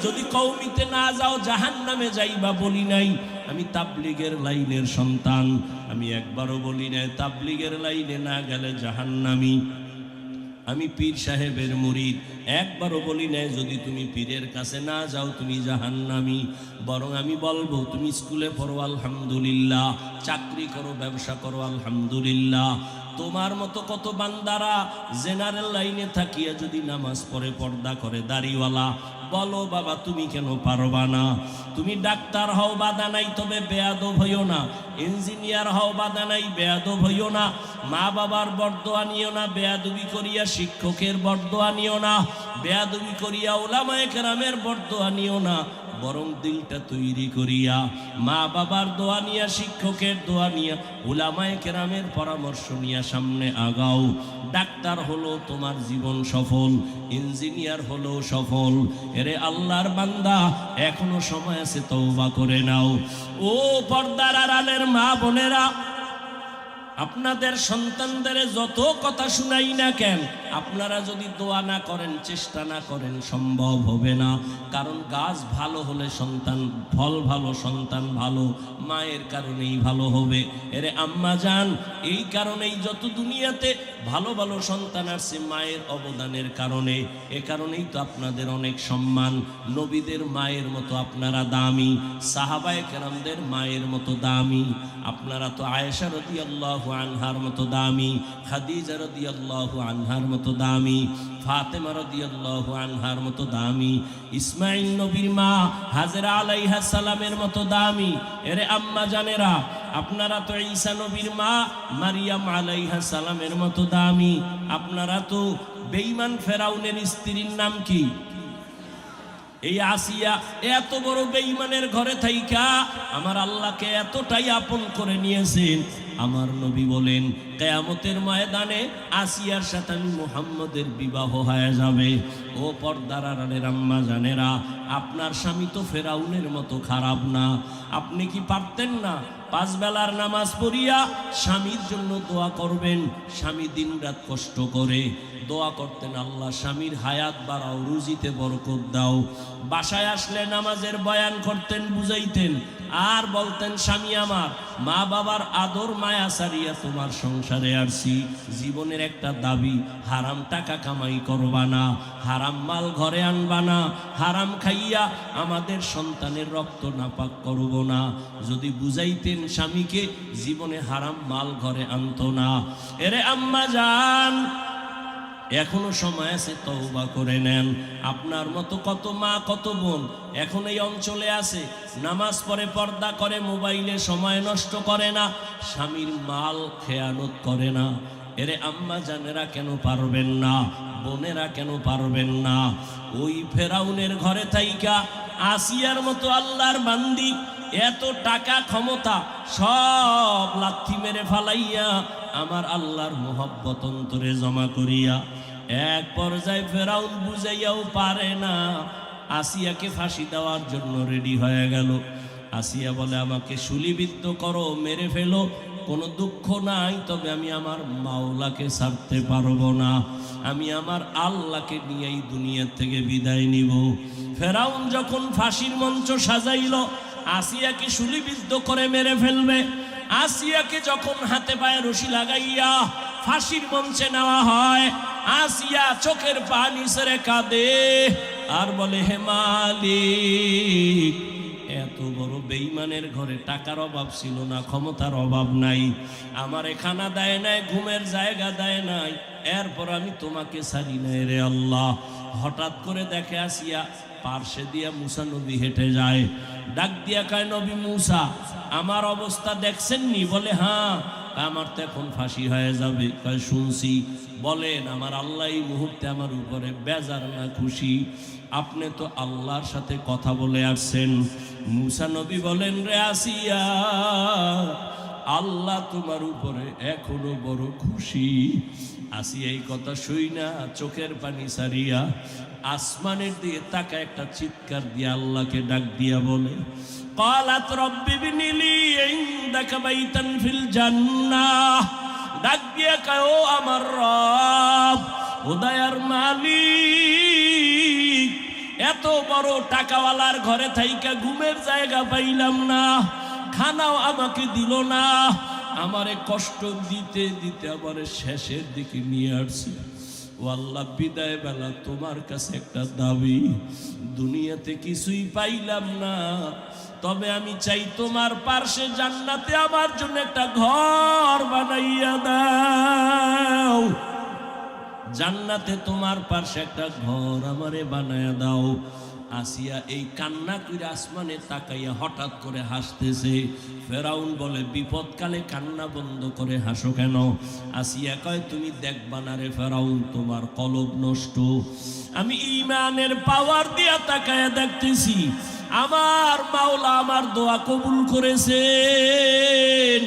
যদি কওমিতে না যাও জাহান্নামে যাইবা, বলি নাই আমি তাবলীগের লাইনের সন্তান, আমি একবারও বলি নাই তাবলীগের লাইনে না গেলে জাহান্নামী, আমি পীর সাহেবের মুরিদ, একবারও বলি নাই যদি তুমি পীরের কাছে না যাও তুমি জাহান্নামী। বরং আমি বলবো তুমি স্কুলে পড়ো আলহামদুলিল্লাহ, চাকরি করো, ব্যবসা করো আলহামদুলিল্লাহ। তোমার মতো কত বান্দারা জেনারেল লাইনে থাকিয়া যদি নামাজ পড়ে, পর্দা করে, দাড়িওয়ালা, বলো বাবা তুমি কেন পারবা না? তুমি ডাক্তার হও বাধা নাই, তবে বেয়াদব হইও না, ইঞ্জিনিয়ার হও বাধা নাই, বেয়াদব হইও না, মা বাবার বরদোয়া নিও না, বেয়াদবি করিয়া শিক্ষকের বরদোয়া নিও না, বেয়াদবি করিয়া উলামায়ে কেরামের বরদোয়া নিও না, বরং দিলটা তৈরি করিয়া মা বাবার দোয়া নিয়া, শিক্ষকের দোয়া নিয়া, উলামায়ে কেরামের পরামর্শ নিয়া সামনে আগাও। ডাক্তার হলো তোমার জীবন সফল, ইঞ্জিনিয়ার হলো সফল। এরে আল্লাহর বান্দা, এখনো সময় আছে, তওবা করে নাও। ও পর্দার আড়ালের মা বোনেরা, আপনাদের সন্তানদের যত কথা শুনাই না কেন, আপনারা যদি দোয়া না করেন, চেষ্টা না করেন, সম্ভব হবে না। কারণ গাছ ভালো হলে সন্তান, ফল ভালো, সন্তান ভালো, মায়ের কারণেই ভালো হবে। এরে আম্মা জান, এই কারণেই যত দুনিয়াতে ভালো ভালো সন্তান আসছে মায়ের অবদানের কারণে। এ কারণেই তো আপনাদের অনেক সম্মান। নবীদের মায়ের মতো আপনারা দামি, সাহাবায়ে কেরামদের মায়ের মতো দামি। আপনারা তো আয়েশা রাদিয়াল্লাহু আনহার মতো দামি, খাদিজা রাদিয়াল্লাহু আনহার মতো দামি, ফাতেমা রাদিয়াল্লাহু আনহার মতো দামি, ইসমাইল নবীর মা হাজেরা আলাইহিস সালামের মতো দামি। এরে আম্মা জানেরা, আপনারা তো ঈসা নবীর মা মারিয়াম আলাইহিস সালামের মতো দামি। আপনারা তো বেঈমান ফেরাউনের স্ত্রীর নাম কি? এই আসিয়া। এত বড় বেঈমানের ঘরে থাইকা আমার আল্লাহকে এতটাই আপন করে নিয়েছেন। আমার নবী বলেন, কিয়ামতের ময়দানে আসিয়ার সাথে আমি মুহাম্মদের বিবাহ হয়ে যাবে। ও পর্দার আড়ালের আম্মা জানেরা, আপনার স্বামী তো ফেরাউনের মতো খারাপ না। আপনি কি পারতেন না 5 বেলার নামাজ পড়িয়া স্বামীর জন্য দোয়া করবেন? স্বামী দিনরাত কষ্ট করে দোয়া করতেন, আল্লাহ স্বামীর হায়াত বাড়াও, রুজিতে বরকত দাও। বাসায় আসলে নামাজের বয়ান করতেন, বুঝাইতেন, আর বলতেন, স্বামী আমার, মা বাবার আদর মায়া সারিয়া তোমার সংসারে আসছি। জীবনের একটা দাবি, হারাম টাকা কামাই করবা না, হারাম মাল ঘরে আনবা না, হারাম খাইয়া আমাদের সন্তানের রক্ত নাপাক করব না। যদি বুঝাইতেন স্বামীকে, জীবনে হারাম মাল ঘরে আনতো না। এরে আম্মা জান, এখনো সময় আছে, তওবা করে নেন। আপনার মতো কত মা, কত বোন এখন এই অঞ্চলে আছে, নামাজ পড়ে, পর্দা করে, মোবাইলে সময় নষ্ট করে না, স্বামীর মাল খেয়ানত করে না। এরে আম্মা জানেরা কেন পারবেন না? বোনেরা কেন পারবেন না? ওই ফেরাউনের ঘরে থাইকা আসিয়ার মতো আল্লাহর বান্দি এত টাকা ক্ষমতা সব লাথি মেরে ফালাইয়া আমার আল্লাহর মোহব্বত অন্তরে জমা করিয়া এক পর্যায়ে ফেরাউন বুঝাইয়াও পারে না, আসিয়াকে ফাঁসি দেওয়ার জন্য রেডি হয়ে গেল। আসিয়া বলে, আমাকে শুলিবিদ্ধ করো, মেরে ফেলো, কোনো দুঃখ নাই, তবে আমি আমার মাওলাকে ছাড়তে পারবো না। আমি আমার আল্লাহকে নিয়েই দুনিয়া থেকে বিদায় নিব। ফেরাউন যখন ফাঁসির মঞ্চ সাজাইল, আসিয়াকে শুলিবিদ্ধ করে মেরে ফেলবে, আসিয়াকে যখন হাতে পায়ে রশি লাগাইয়া ফাঁসির মঞ্চে নেওয়া হয়, আসিয়া চোখের পানি ছেড়ে কাঁদে আর বলে, হে মালিক, এত বড় বেঈমানের ঘরে টাকার অভাব ছিল না, ক্ষমতার অভাব নাই, আমারে খানা দেয় নাই, ঘুমের জায়গা দেয় নাই, এরপর আমি তোমাকে ছাড়ি নাই রে আল্লাহ। হঠাৎ করে দেখে আসিয়া পার্শ্বে দিয়া মুসা নবী হেঁটে যায়, ডাক দিয়া কয়, নবী মুসা, আমার অবস্থা দেখছেননি? বলে, হ্যাঁ। আমার তো এখন ফাঁসি হয়ে যাবে। কয়, শুনছি। বলেন, আমার আল্লাহ এই মুহূর্তে আমার উপরে বেজার না খুশি? আপনি তো আল্লাহর সাথে কথা বলে আসছেন। মুসা নবী বলেন, রে আসিয়া, আল্লাহ তোমার উপরে এখনো বড় খুশি। আসিয়া এই কথা শুই না চোখের পানি সারিয়া আসমানের দিকে তাকা একটা চিৎকার দিয়ে আল্লাহকে ডাক দিয়া বলে, ক্বালাত রব্বি ইবনি লি ইনদাকা বাইতান ফিল জান্নাহ। ডাক দিয়া কয়, ও আমার রব, ও দয়ার মালিক, এত বড় টাকাওয়ালার ঘরে থাইকা ঘুমের জায়গা পাইলাম না, খানাও আমাকে দিল না, আমারে কষ্ট দিতে দিতে আমারে শেষের দিকে নিয়ে আসছে। ও আল্লাহ, বিদায় বেলা তোমার কাছে একটা দাবি, দুনিয়াতে কিছুই পাইলাম না, তবে আমি চাই তোমার পার্শ্বে জান্নাতে আমার জন্য একটা ঘর বানাইয়া দাও। জান্নাতে তোমার পার্শ্বে একটা ঘর আমারে বানাইয়া দাও। আসিয়া এই কান্না করে আসমানে তাকাইয়া হঠাৎ করে হাসতেছে। ফেরাউন বলে, বিপদকালে কান্না বন্ধ করে হাসো কেন? আসিয়া কয়, তুমি দেখবা না রে ফেরাউন, তোমার কলব নষ্ট। আমি ঈমানের পাওয়ার দিয়া তাকাইয়া দেখতেছি আমার মাওলা আমার দোয়া কবুল করেছেন।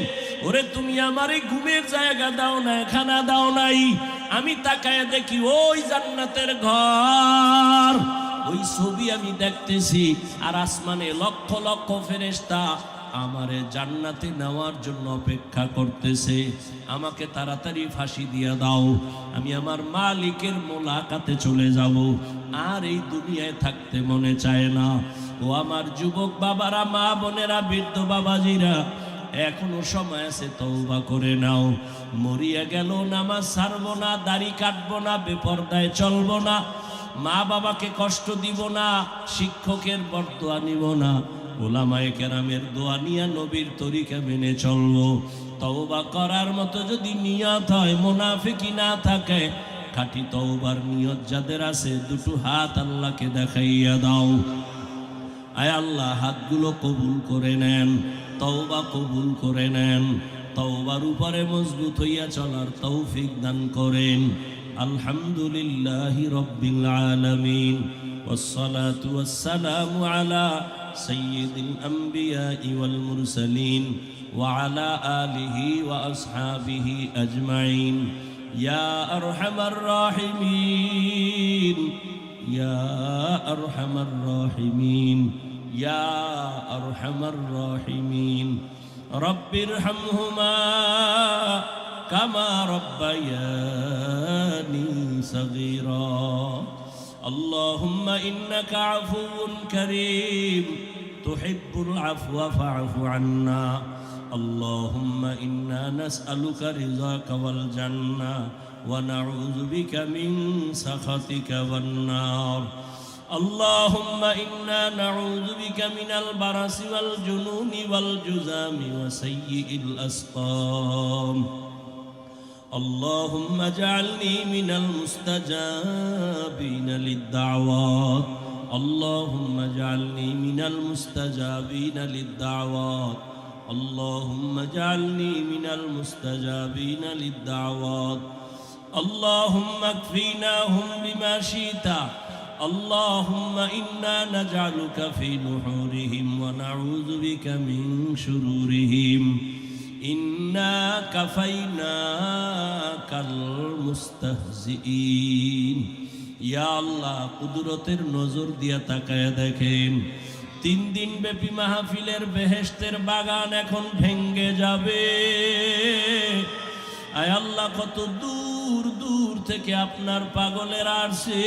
ওরে, তুমি আমার এই ঘুমের জায়গা দাও না, খানা দাও নাই, আমি তাকাইয়া দেখি ওই জান্নাতের ঘর, ওই ছবি আমি দেখতেছি। আর আসমানে লক্ষ লক্ষ ফেরেশতা আমারে জান্নাতে নেওয়ার জন্য অপেক্ষা করতেছে, আমাকে তাড়াতাড়ি ফাঁসি দিয়ে দাও, আমি আমার মালিকের মোলাকাতে চলে যাব, আর এই দুনিয়ায় থাকতে মনে চায় না। ও আমার যুবক বাবারা, মা বোনেরা, বৃদ্ধ বাবাজিরা, এখনো সময় আছে, তওবা করে নাও। মরিয়া গেল নামাজ ছাড়বো না, দাড়ি কাটবো না, বেপরদায় চলবো না, মা বাবাকে কষ্ট দিব না, শিক্ষকের বরদোয়া নিব না, ওলামায়ে কেরামের দোয়া নিয়ে নবীর তরিকা মেনে চলবো। তওবা করার মতো যদি নিয়ত হয়, মুনাফিকি না থাকে, খাঁটি তওবার নিয়ত যাদের আছে, দুটো হাত আল্লাহকে দেখাইয়া দাও। আয় আল্লাহ, হাতগুলো কবুল করে নেন, তওবা কবুল করে নেন, তওবার উপরে মজবুত হইয়া চলার তৌফিক দান করেন। আলহামদুলিল্লাহি রাব্বিল আলামিন, ওয়াসসালাতু ওয়াসসালামু আলা সাইয়্যিদিল আমবিয়াই ওয়াল মুরসালিন ওয়া আলা আলিহি ওয়া আসহাবিহি আজমাইন। ইয়া আরহামার রাহিমিন, ইয়া আরহামার রাহিমিন, ইয়া আরহামার রাহিমিন। রব্বিরহামহুমা কামা রব্বায়ানি সগীরা। আল্লাহুম্মা ইন্নাকা আফুউন কারীম তুহিব্বুল আফওয়া ফা'ফু আন্না। আল্লাহুম্মা ইন্না নাসআলুকা রিযাকা ওয়াল জান্নাহ ওয়া নাউযু বিকা মিন সাখাতিকা ওয়ান নার। اللهم إنا نعوذ بك من البرص والجنون والجذام وسيء الأسقام. اللهم اجعلني من المستجابين للدعوات. اللهم اجعلني من المستجابين للدعوات. اللهم اجعلني من المستجابين للدعوات. اللهم اكفيناهم بما شئت. اللهم إنا نجعلك في نحورهم ونعوذ بك من شرورهم. إنا كفيناك المستهزئين. ইয়া আল্লাহ, কুদরতের নজর দিয়া তাকায় দেখেন, 3 দিন ব্যাপী মাহফিলের বেহেশতের বাগান এখন ভেঙ্গে যাবে। আয় আল্লাহ, কত দূর দূর থেকে আপনার পাগলেরা আসে,